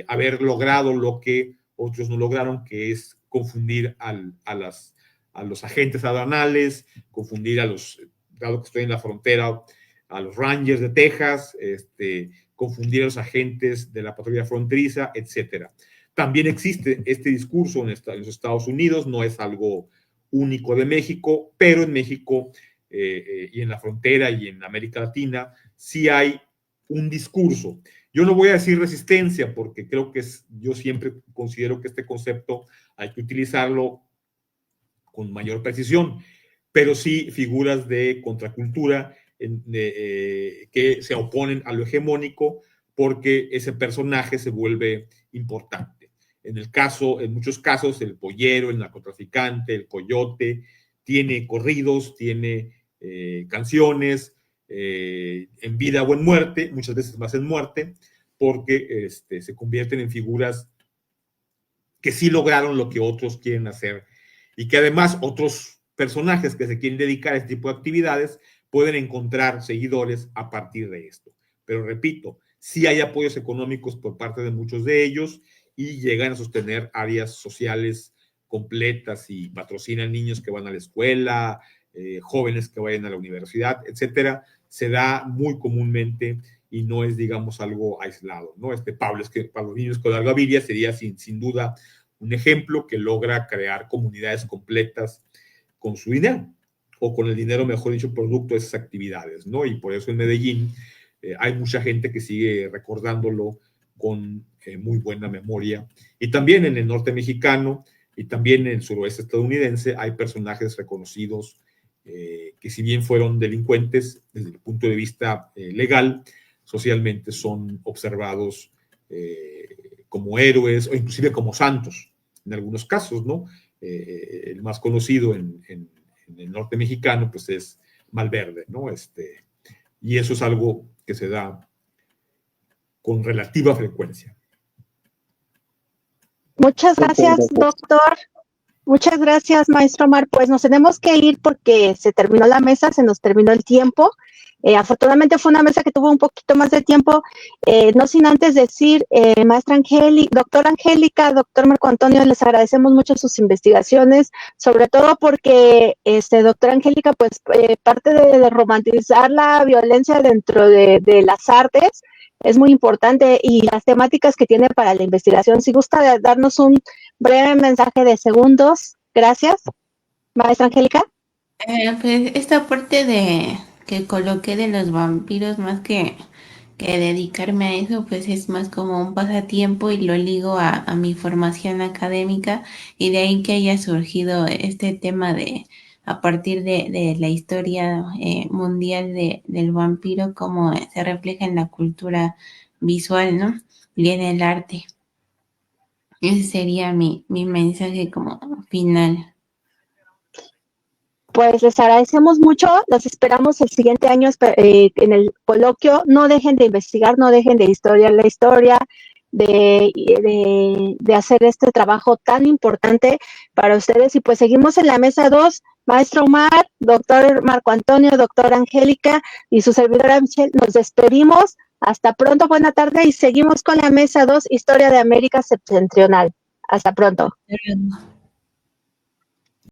haber logrado lo que otros no lograron, que es confundir a los agentes aduanales, confundir a los, dado que estoy en la frontera, a los Rangers de Texas, confundir a los agentes de la patrulla fronteriza, etcétera. También existe este discurso en los Estados Unidos, no es algo único de México, pero en México y en la frontera y en América Latina sí hay un discurso. Yo no voy a decir resistencia porque creo que yo siempre considero que este concepto hay que utilizarlo con mayor precisión, pero sí figuras de contracultura que se oponen a lo hegemónico porque ese personaje se vuelve importante. En muchos casos, el pollero, el narcotraficante, el coyote, tiene corridos, tiene canciones, en vida o en muerte, muchas veces más en muerte, porque se convierten en figuras que sí lograron lo que otros quieren hacer y que además otros personajes que se quieren dedicar a este tipo de actividades pueden encontrar seguidores a partir de esto. Pero repito, sí hay apoyos económicos por parte de muchos de ellos y llegan a sostener áreas sociales completas y patrocinan niños que van a la escuela, jóvenes que vayan a la universidad, etcétera. Se da muy comúnmente y no es, digamos, algo aislado, ¿no? Pablo Niño Escolar Gaviria sería sin duda un ejemplo que logra crear comunidades completas con su dinero, o con el dinero, mejor dicho, producto de esas actividades, ¿no? Y por eso en Medellín hay mucha gente que sigue recordándolo con muy buena memoria. Y también en el norte mexicano y también en el suroeste estadounidense hay personajes reconocidos que si bien fueron delincuentes desde el punto de vista legal, socialmente son observados como héroes o inclusive como santos en algunos casos, ¿no? El más conocido en el norte mexicano pues es Malverde, ¿no? Y eso es algo que se da con relativa frecuencia. Muchas gracias, doctor. Muchas gracias, maestro Omar. Pues nos tenemos que ir porque se terminó la mesa, se nos terminó el tiempo. Afortunadamente fue una mesa que tuvo un poquito más de tiempo, no sin antes decir, maestra Angélica, doctor Marco Antonio, les agradecemos mucho sus investigaciones, sobre todo porque, doctora Angélica, pues parte de romantizar la violencia dentro de las artes es muy importante y las temáticas que tiene para la investigación. Si gusta darnos un breve mensaje de segundos. Gracias, maestra Angélica. Pues esta parte que coloqué de los vampiros, más que dedicarme a eso, pues es más como un pasatiempo y lo ligo a mi formación académica, y de ahí que haya surgido este tema a partir de la historia mundial del vampiro, como se refleja en la cultura visual, ¿no? Y en el arte. Ese sería mi mensaje como final. Pues les agradecemos mucho, los esperamos el siguiente año en el coloquio. No dejen de investigar, no dejen de historiar la historia, de hacer este trabajo tan importante para ustedes. Y pues seguimos en la mesa 2, maestro Omar, doctor Marco Antonio, doctora Angélica y su servidora Michelle. Nos despedimos, hasta pronto, buena tarde, y seguimos con la mesa 2, Historia de América Septentrional. Hasta pronto. Hasta luego.